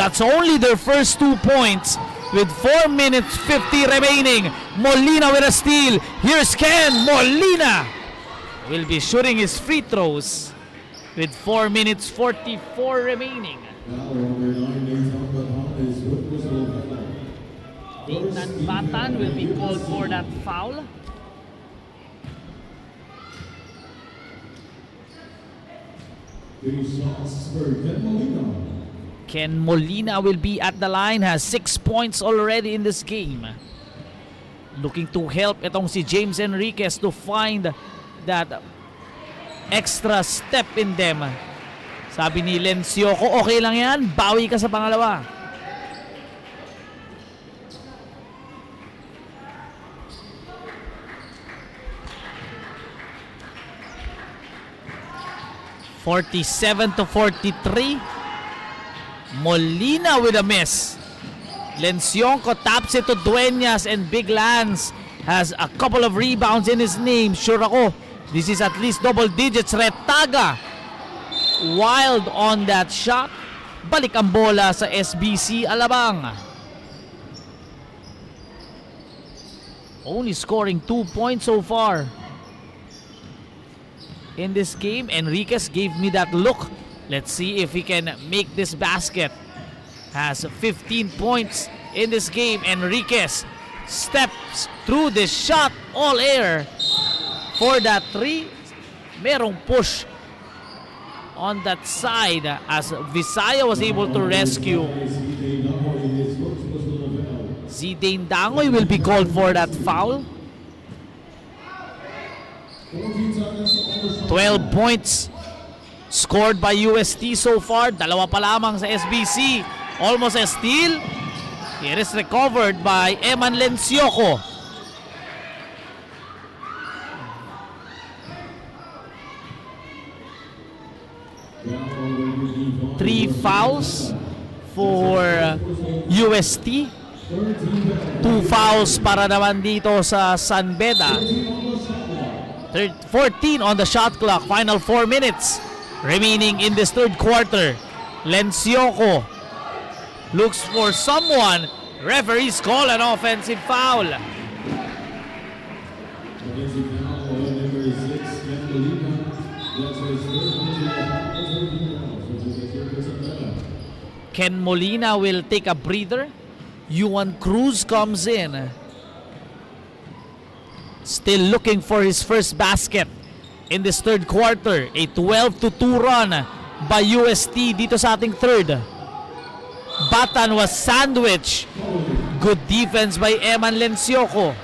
That's only their first 2 points with 4 minutes 50 remaining. Molina with a steal. Here's Ken. Molina will be shooting his free throws with 4 minutes 44 remaining. Nathan Batan will be called for that foul. Ken Molina will be at the line, has 6 points already in this game. Looking to help itong si James Enriquez to find that extra step in them. Sabi ni Lenciongco, okay lang yan, bawi ka sa pangalawa. (47-43). Molina with a miss. Lenciongco taps it to Dueñas, and Big Lance has a couple of rebounds in his name. Sure ako, this is at least double digits. Retaga wild on that shot. Balik ang bola sa SBC Alabang. Only scoring 2 points so far in this game. Enriquez gave me that look Let's see if he can make this basket. Has 15 points in this game. Enriquez steps through the shot, all air for that 3. Merong push on that side as Visaya was able to rescue. Zidane Dangoy will be called for that foul. 12 points scored by UST so far. Dalawa pa lamang sa SBC. Almost a steal. It is recovered by Eman Lencioco. Three fouls for UST. 2 fouls para naman dito sa San Beda. 14 on the shot clock. Final 4 minutes remaining in this third quarter. Lencioco looks for someone. Referees call an offensive foul. Ken Molina will take a breather. Juan Cruz comes in. Still looking for his first basket in this third quarter. A 12-2 run by UST dito sa ating third. Batan was sandwiched. Good defense by Eman Lencioco.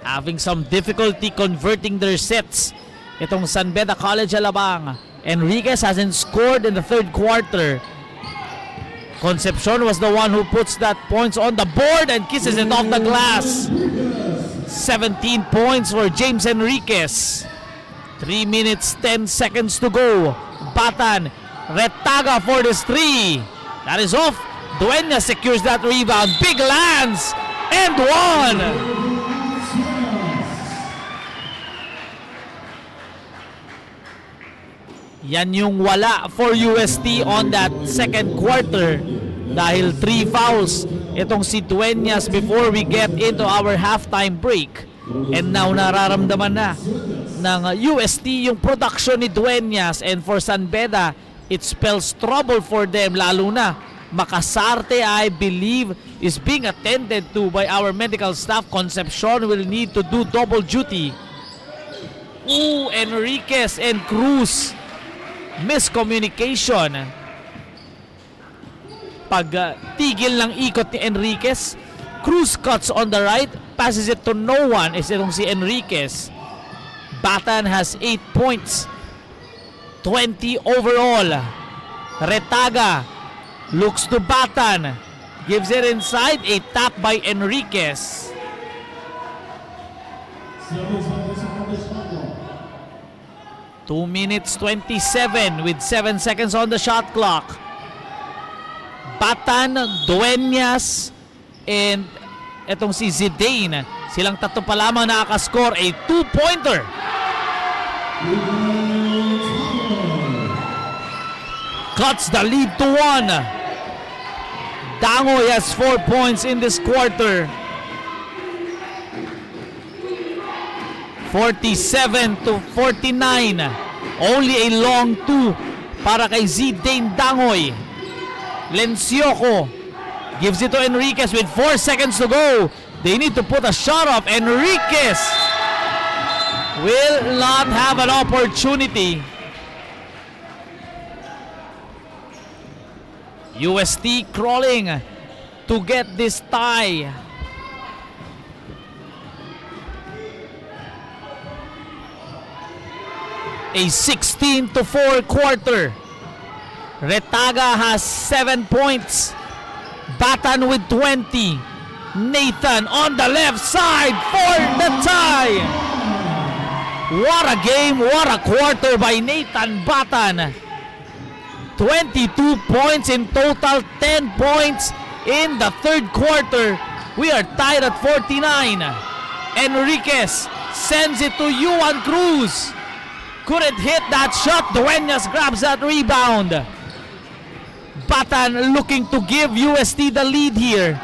Having some difficulty converting their sets. Itong San Beda College Alabang. Enriquez hasn't scored in the third quarter. Concepcion was the one who puts that points on the board and kisses it off the glass. 17 points for James Enriquez. 3 minutes 10 seconds to go. Batan, Retaga for this 3. That is off. Dueñas secures that rebound. Big lands and one. Yan yung wala for UST on that second quarter dahil 3 fouls itong si Dueñas before we get into our halftime break. And now nararamdaman na ng UST yung production ni Dueñas, and for San Beda it spells trouble for them, lalo na Makasarte, I believe, is being attended to by our medical staff. Concepcion will need to do double duty. Ooh, Enriquez and Cruz. Miscommunication. Pag tigil ng ikot ni Enriquez, Cruz cuts on the right, passes it to no one. Is itong si Enriquez. Batan has 8 points. 20 overall. Retaga looks to Batan. Gives it inside. A tap by Enriquez. Two minutes 27 with 7 seconds on the shot clock. Batan, Dueñas, and etong si Zidane. Silang tatlo pa lamang nakaka-score. A 2-pointer. Cuts the lead to 1. Dangoy has 4 points in this quarter. 47-49. Only a long 2 para kay Zidane Dangoy. Lencioco gives it to Enriquez with 4 seconds to go. They need to put a shot up. Enriquez will not have an opportunity. UST crawling to get this tie. A 16-4 quarter. Retaga has 7 points. Batan with 20. Nathan on the left side for the tie. What a game, what a quarter by Nathan Batan. 22 points in total, 10 points in the third quarter. We are tied at 49. Enriquez sends it to Juan Cruz. Couldn't hit that shot. Dueñas grabs that rebound. Batan looking to give UST the lead here.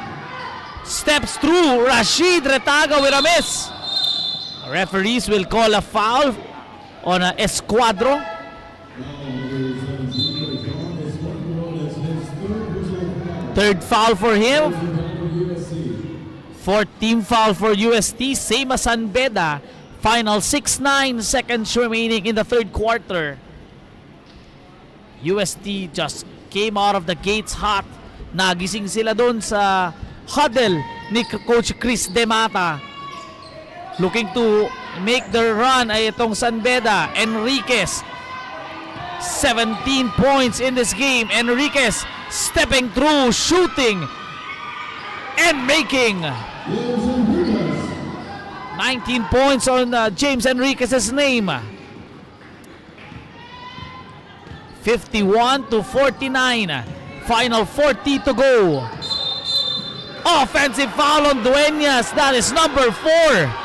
steps through. Rashid Retaga with a miss. Referees will call a foul on Escuadro. Third foul for him. Fourth team foul for UST, same as San Beda. Final 6-9 seconds remaining in the third quarter. UST just came out of the gates hot. Nagising sila doon sa huddle ni Coach Chris Demata. Looking to make the run ay itong San Beda. Enriquez, 17 points in this game. Enriquez stepping through, shooting, and making 19 points on James Enriquez's name. 51-49. Final 40 to go. Offensive foul on Dueñas. That is number 4.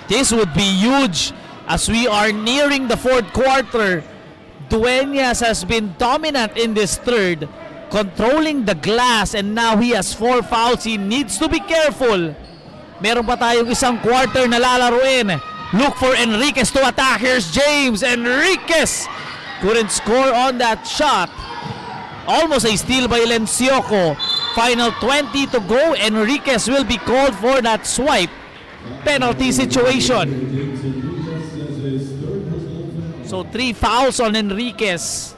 This would be huge as we are nearing the fourth quarter. Dueñas has been dominant in this third, controlling the glass, and now he has 4 fouls. He needs to be careful. Meron pa tayong isang quarter na lalaruin. Look for Enriquez to attack. Here's James. Enriquez couldn't score on that shot. Almost a steal by Lencioco. Final 20 to go. Enriquez will be called for that swipe penalty situation. So 3 fouls on Enriquez,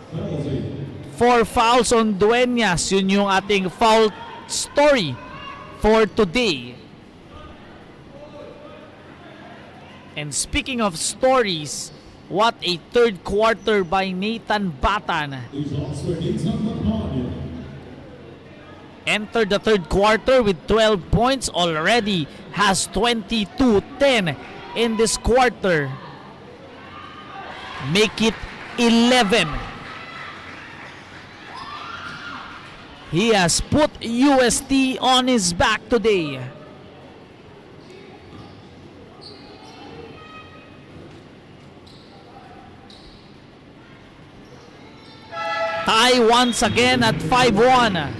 4 fouls on Dueñas. Yun yung ating foul story for today. And speaking of stories, what a third quarter by Nathan Batan. Entered the third quarter with 12 points, already has 22-10 in this quarter. Make it 11. He has put UST on his back today. Tie once again at 5-1.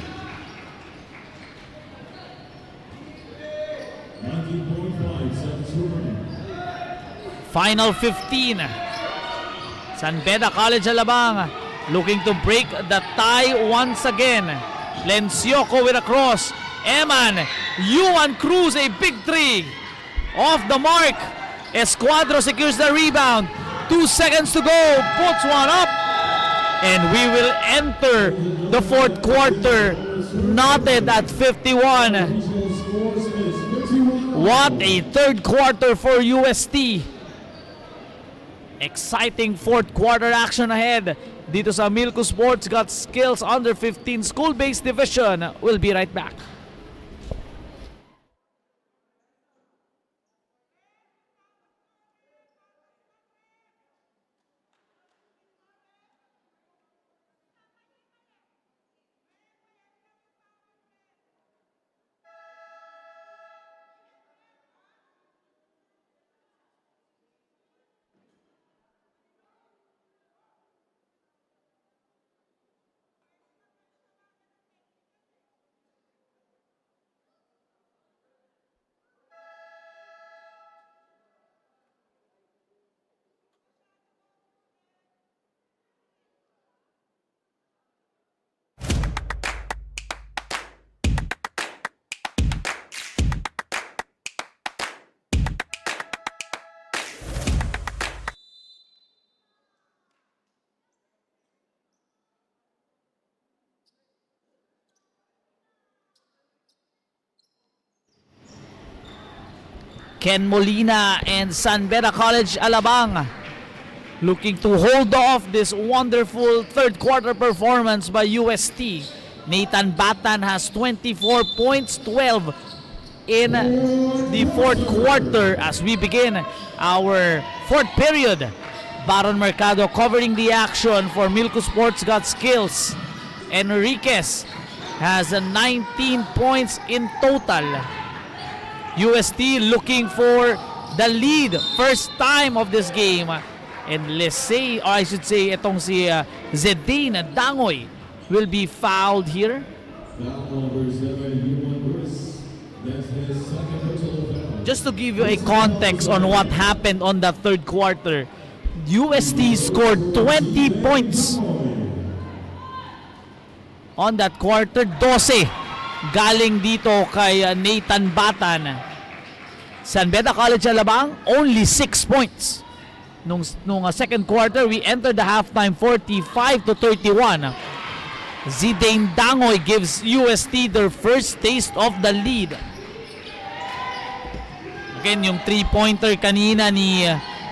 Final 15. San Beda College Alabang looking to break the tie once again. Lencioco with a cross. Eman, Yuan Cruz, a big 3. Off the mark. Escuadro secures the rebound. 2 seconds to go. Puts one up. And we will enter the fourth quarter knotted at 51. What a third quarter for UST. Exciting fourth quarter action ahead dito sa Milcu Sports Got Skills Under 15 School-Based Division. We'll be right back. Ken Molina and San Beda College Alabang looking to hold off this wonderful third quarter performance by UST. Nathan Batan has 24 points, 12 in the fourth quarter as we begin our fourth period. Baron Mercado covering the action for Milcu Sports Got Skills. Enriquez has 19 points in total. UST looking for the lead, first time of this game. And let's say, or I should say, itong si Zedine Dangoy will be fouled here. Just to give you a context on what happened on the third quarter, UST scored 20 points on that quarter. 12 galing dito kay Nathan Batan. San Beda College Alabang, only 6 points. Nung second quarter, we entered the halftime 45-31. Zidane Dangoy gives UST their first taste of the lead. Again, yung 3-pointer kanina ni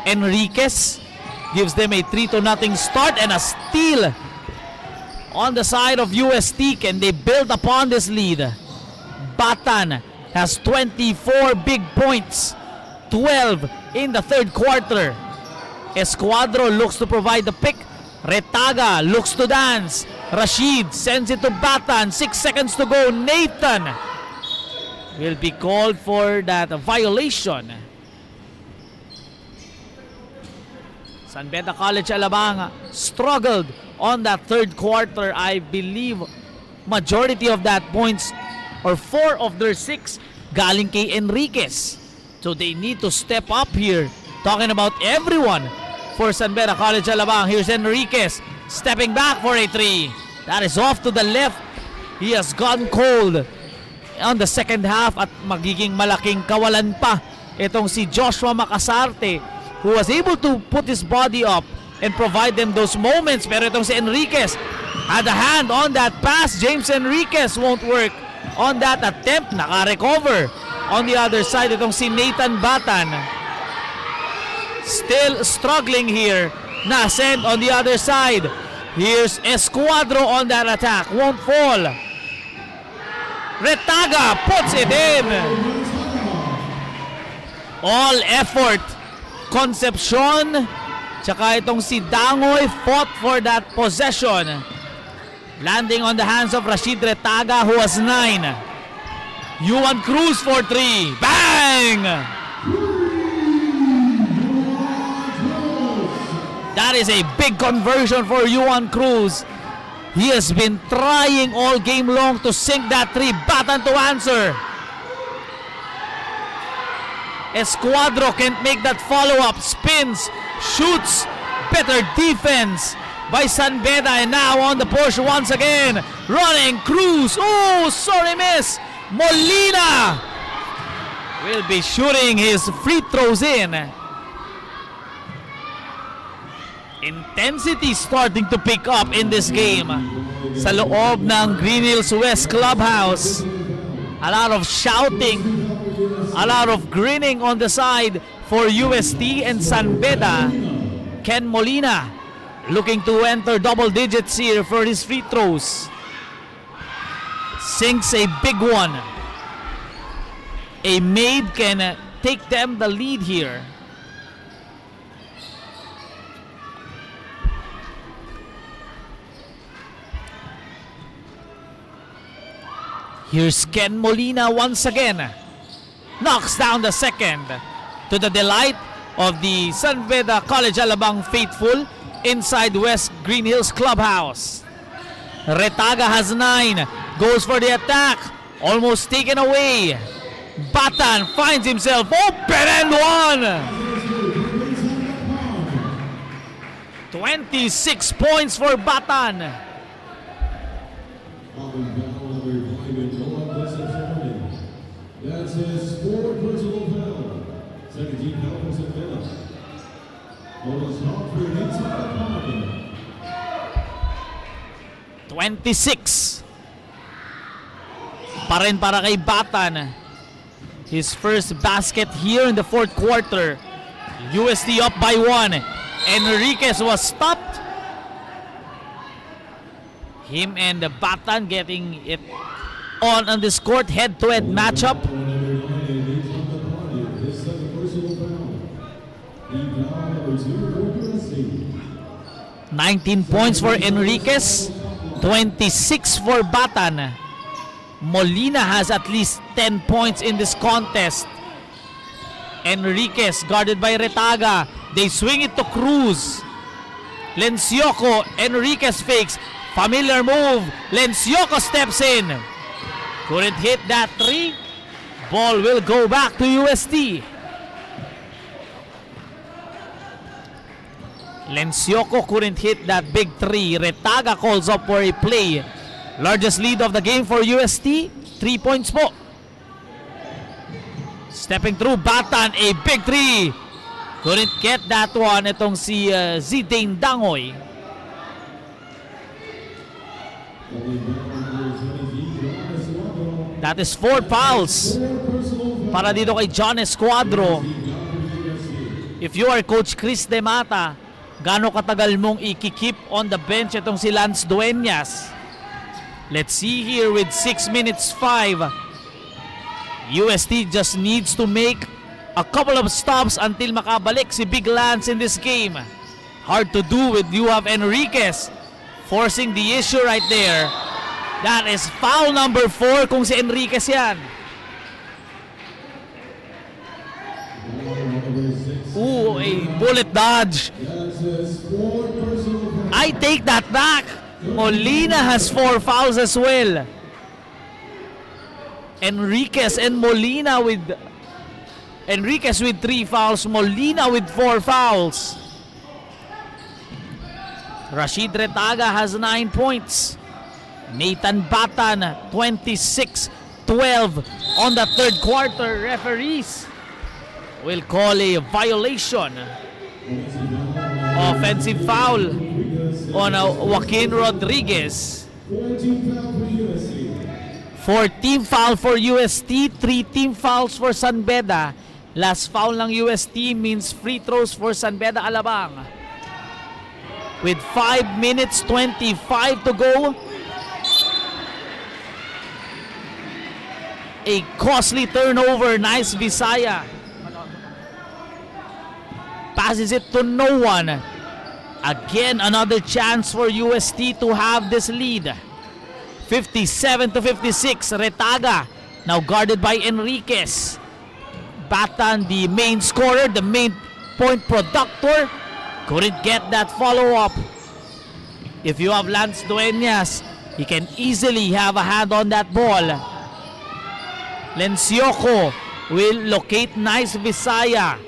Enriquez gives them a 3-0 start and a steal on the side of UST. Can they build upon this lead? Batan has 24 big points, 12 in the third quarter. Escuadro looks to provide the pick. Retaga looks to dance. Rashid sends it to Batan. 6 seconds to go. Nathan will be called for that violation. San Beda College Alabang struggled on that third quarter. I believe majority of that points, or 4 of their 6, galing kay Enriquez. So they need to step up here. Talking about everyone for San Beda College Alabang. Here's Enriquez stepping back for a 3. That is off to the left. He has gone cold on the second half at magiging malaking kawalan pa itong si Joshua Macasarte, who was able to put his body up and provide them those moments. Pero itong si Enriquez had a hand on that pass. James Enriquez won't work on that attempt. Naka-recover. On the other side, itong si Nathan Batan, still struggling here. Nasend on the other side. Here's Escuadro on that attack. Won't fall. Retaga puts it in. All effort. Concepcion, tsaka itong si Dangoy fought for that possession. Landing on the hands of Rashid Retaga, who has 9. Yuan Cruz for 3. Bang! That is a big conversion for Yuan Cruz. He has been trying all game long to sink that 3. Batan to answer. Escuadro can't make that follow-up. Spins, shoots. Better defense by San Beda. And now on the push once again. Running Cruz. Oh, sorry miss. Molina will be shooting his free throws in. Intensity starting to pick up in this game sa loob ng Green Hills West Clubhouse. A lot of shouting, a lot of grinning on the side for UST and San Beda. Ken Molina looking to enter double digits here for his free throws. Sinks a big one. A made can take them the lead here. Here's Ken Molina once again. Knocks down the second to the delight of the San Beda College Alabang faithful inside West Green Hills Clubhouse. Retaga has 9. Goes for the attack. Almost taken away. Batan finds himself open and 1. 26 points for Batan. That's his 4th personal foul. 17 foul for San Beda. Bonus foul for Nathan. 26 pa rin para kay Batan. His first basket here in the fourth quarter. UST up by 1. Enriquez was stopped. Him and Batan getting it on this court, head-to-head matchup. 19 points for Enriquez, 26 for Batan. Molina has at least 10 points in this contest. Enriquez guarded by Retaga. They swing it to Cruz. Lencioko, Enriquez fakes. Familiar move. Lencioko steps in. Couldn't hit that three. Ball will go back to UST. Lencioko couldn't hit that big three. Retaga calls up for a play. Largest lead of the game for UST. 3 points po. Stepping through Batan, a big three. Couldn't get that one. Itong si Zidane Dangoy. That is 4 fouls para dito kay John Escuadro. If you are Coach Chris De Mata, gaano katagal mong i-keep on the bench itong si Lance Dueñas? Let's see here with 6 minutes 5. UST just needs to make a couple of stops until makabalik si Big Lance in this game. Hard to do with you have Enriquez forcing the issue right there. That is foul number 4 kung si Enriquez yan. Ooh, a bullet dodge. I take that back. Molina has 4 fouls as well. Enriquez and Molina with Enriquez with 3 fouls, Molina with 4 fouls. Rashid Retaga has 9 points. Nathan Batan 26-12 on the third quarter. Referees will call a violation. Offensive foul on Joaquin Rodriguez. 14 foul for UST, 3 team fouls for San Beda. Last foul ng UST means free throws for San Beda Alabang. With 5 minutes 25 to go, a costly turnover. Nice Visaya. Passes it to no one. Again, another chance for UST to have this lead. 57-56. Retaga now guarded by Enriquez. Batan, the main scorer, the main point productor, couldn't get that follow-up. If you have Lance Dueñas, he can easily have a hand on that ball. Lencioko will locate Nice Visaya.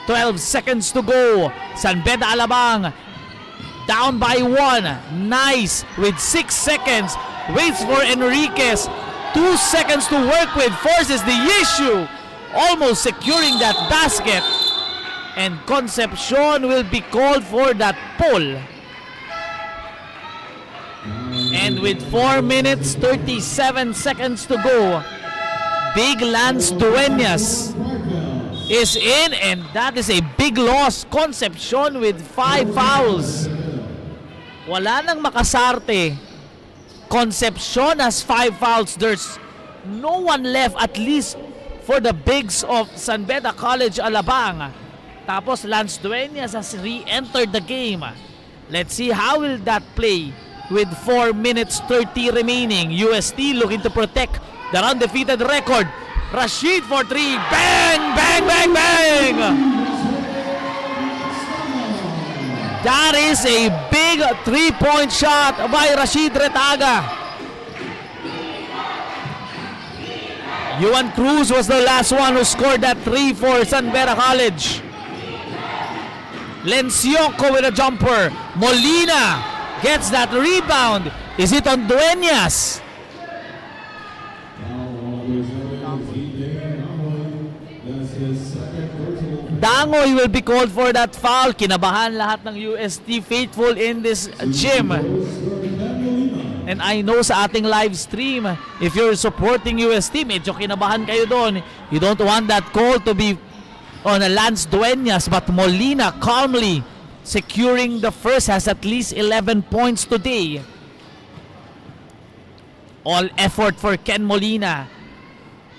12 seconds to go. San Beda Alabang down by 1. Nice with 6 seconds. Waits for Enriquez. 2 seconds to work with. Forces the issue. Almost securing that basket. And Concepcion will be called for that pull. And with 4 minutes 37 seconds to go, Big Lance Dueñas is in, and that is a big loss. Concepcion with 5 fouls. Wala nang makasarte. Concepcion has 5 fouls. There's no one left, at least for the bigs of San Beda College Alabang. Tapos Lance Dueñas has re-entered the game. Let's see how will that play with 4 minutes 30 remaining. UST looking to protect their undefeated record. Rashid for 3. Bang! Bang! Bang! Bang! That is a big 3-point shot by Rashid Retaga. Juan Cruz was the last one who scored that 3 for San Beda College. Lencioko with a jumper. Molina gets that rebound. Is it on Dueñas? Dangoy will be called for that foul. Kinabahan lahat ng UST faithful in this gym. And I know sa ating live stream, if you're supporting UST, medyo kinabahan kayo doon. You don't want that call to be on a Lance Dueñas, but Molina calmly securing the first, has at least 11 points today. All effort for Ken Molina.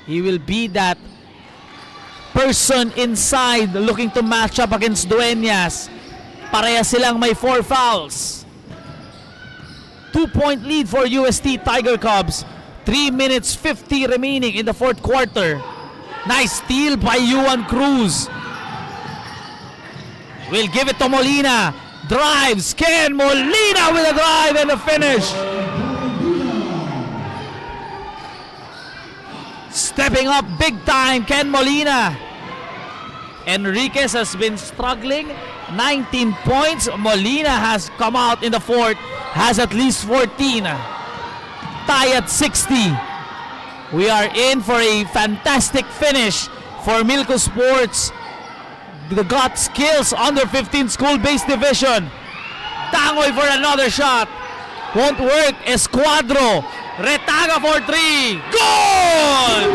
He will be that person inside looking to match up against Dueñas. Pareha silang may 4 fouls. 2-point lead for UST Tiger Cubs. 3 minutes 50 remaining in the fourth quarter. Nice steal by Juan Cruz. will give it to Molina. Drives. Ken Molina with a drive and a finish. Stepping up big time, Ken Molina. Enriquez has been struggling. 19 points. Molina has come out in the fourth. Has at least 14. Tie at 60. We are in for a fantastic finish for Milcu Sports. The got skills under 15 school-based division. Tangoy for another shot. Won't work. Escuadro. Retaga for 3. Good!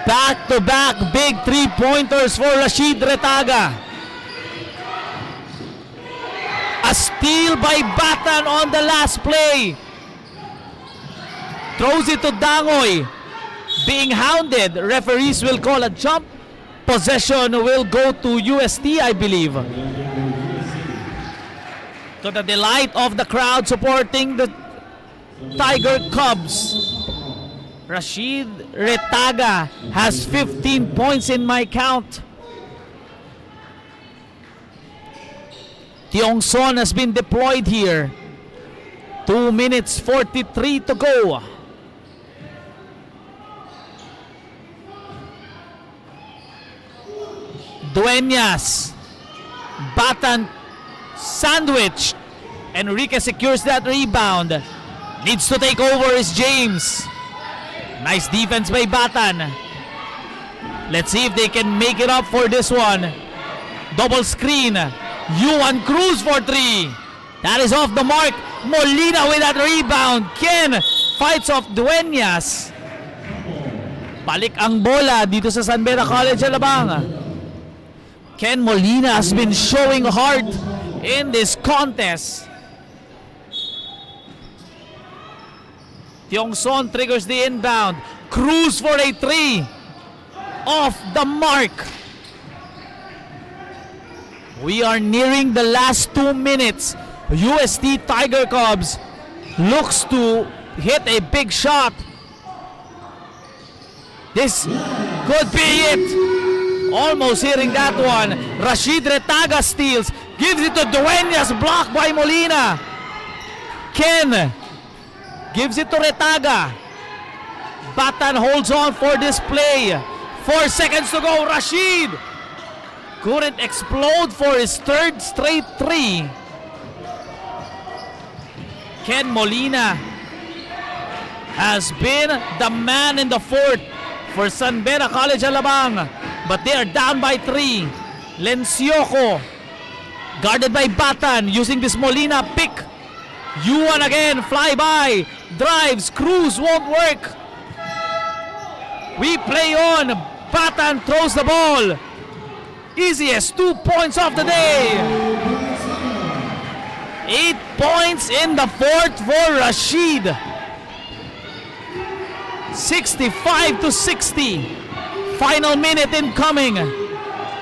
Back-to-back big three-pointers for Rashid Retaga. A steal by Batan on the last play. Throws it to Dangoy. Being hounded. Referees will call a jump. Possession will go to UST, I believe. To the delight of the crowd supporting the Tiger Cubs. Rashid Retaga has 15 points in my count. Tiongson has been deployed here. 2 minutes 43 to go. Dueñas. Batan sandwich. Enrique secures that rebound. Needs to take over is James. Nice defense by Batan. Let's see if they can make it up for this one. Double screen. Yuan Cruz for 3. That is off the mark. Molina with that rebound. Ken fights off Dueñas. Balik ang bola dito sa San Beda College, Alabang. Ken Molina has been showing heart in this contest. Tiongson triggers the inbound. Cruz for a 3. Off the mark. We are nearing the last 2 minutes. UST Tiger Cubs looks to hit a big shot. This could be it. Almost hitting that one. Rashid Retaga steals. Gives it to Dueñas. Blocked by Molina. Ken gives it to Retaga. Batan holds on for this play. 4 seconds to go. Rashid couldn't explode for his third straight 3. Ken Molina has been the man in the fourth for San Beda College, Alabang. But they are down by 3. Lencioco guarded by Batan using this Molina pick. Yuan again, fly by, drives, Cruz won't work. We play on. Batan throws the ball. Easiest 2 points of the day. 8 points in the fourth for Rashid. 65 to 60. Final minute incoming.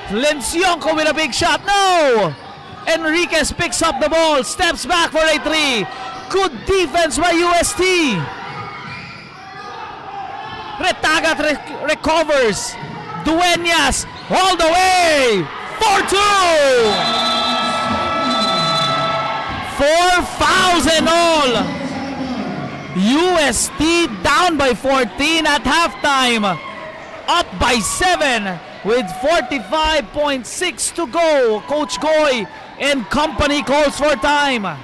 Lencioco with a big shot. No! Enriquez picks up the ball. Steps back for a 3. Good defense by UST. Retaga recovers. Dueñas all the way. 4-2. 4 fouls and all. UST down by 14 at halftime. Up by 7 with 45.6 to go. Coach Goy and company calls for time.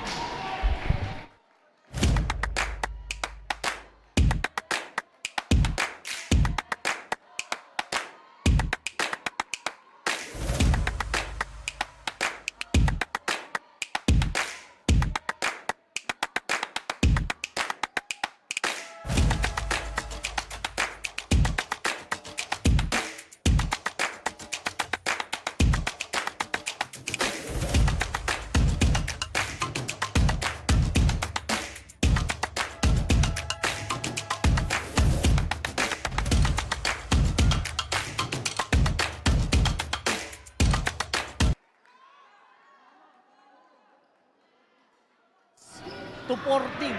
To 14.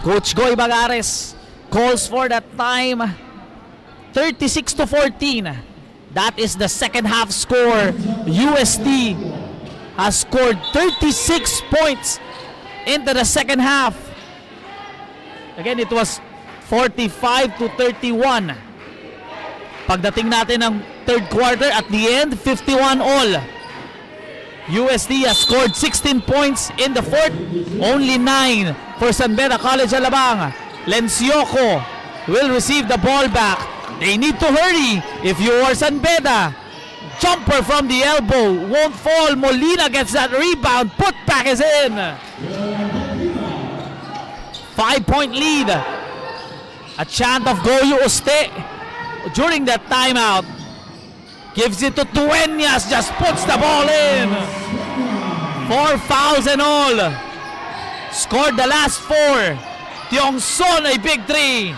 Coach Goy Bagares calls for that time 36-14. That is the second half score. UST has scored 36 points into the second half. Again, it was 45-31. Pagdating natin ng third quarter, at the end, 51 all. UST has scored 16 points in the fourth, only 9 for San Beda College Alabang. Lencioko will receive the ball back. They need to hurry if you are San Beda. Jumper from the elbow, won't fall. Molina gets that rebound, put back is in. 5-point lead. A chant of Goyo Uste during that timeout. Gives it to Dueñas, just puts the ball in. 4 fouls and all. Scored the last 4. Tiongson a big 3.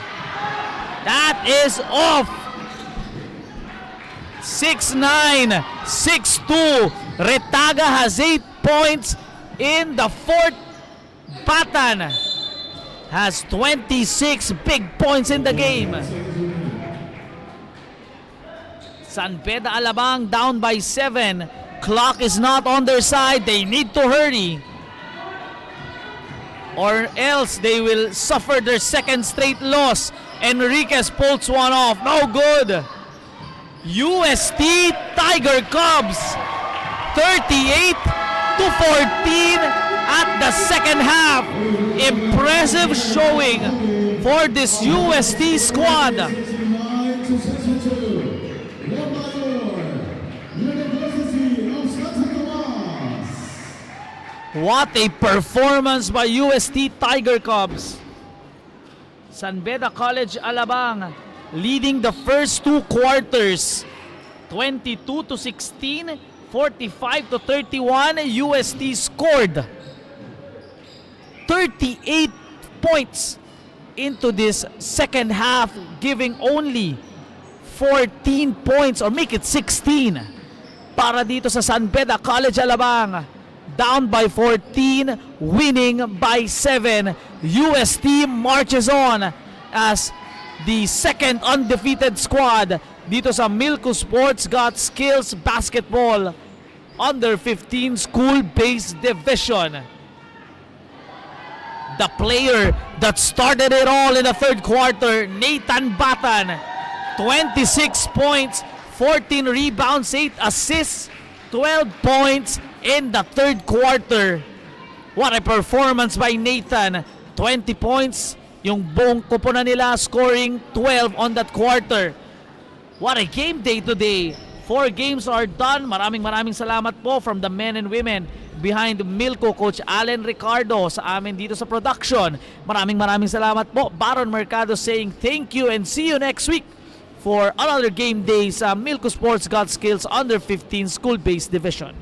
That is off. 6-9, 6-2. Retaga has 8 points in the fourth. Batan has 26 big points in the game. San Beda Alabang down by 7. Clock is not on their side. They need to hurry, or else they will suffer their second straight loss. Enriquez pulls one off. No good. UST Tiger Cubs 38-14 at the second half. Impressive showing for this UST squad. What a performance by UST Tiger Cubs. San Beda College Alabang leading the first 2 quarters 22-16, 45-31. UST scored 38 points into this second half, giving only 14 points, or make it 16 para dito sa San Beda College Alabang. Down by 14, winning by 7. UST marches on as the second undefeated squad dito sa Milcu Sports Got Skills Basketball Under 15 School-Based Division. The player that started it all in the third quarter, Nathan Batan, 26 points, 14 rebounds, 8 assists, 12 points in the third quarter. What a performance by Nathan. 20 points, yung buong kupunan nila scoring 12 on that quarter. What a game day today. 4 games are done. Maraming salamat po from the men and women behind Milcu, Coach Allen Ricardo, sa amin dito sa production. Maraming salamat po. Baron Mercado saying thank you and see you next week for another game day sa Milcu Sports Got Skills Under 15 School-Based Division.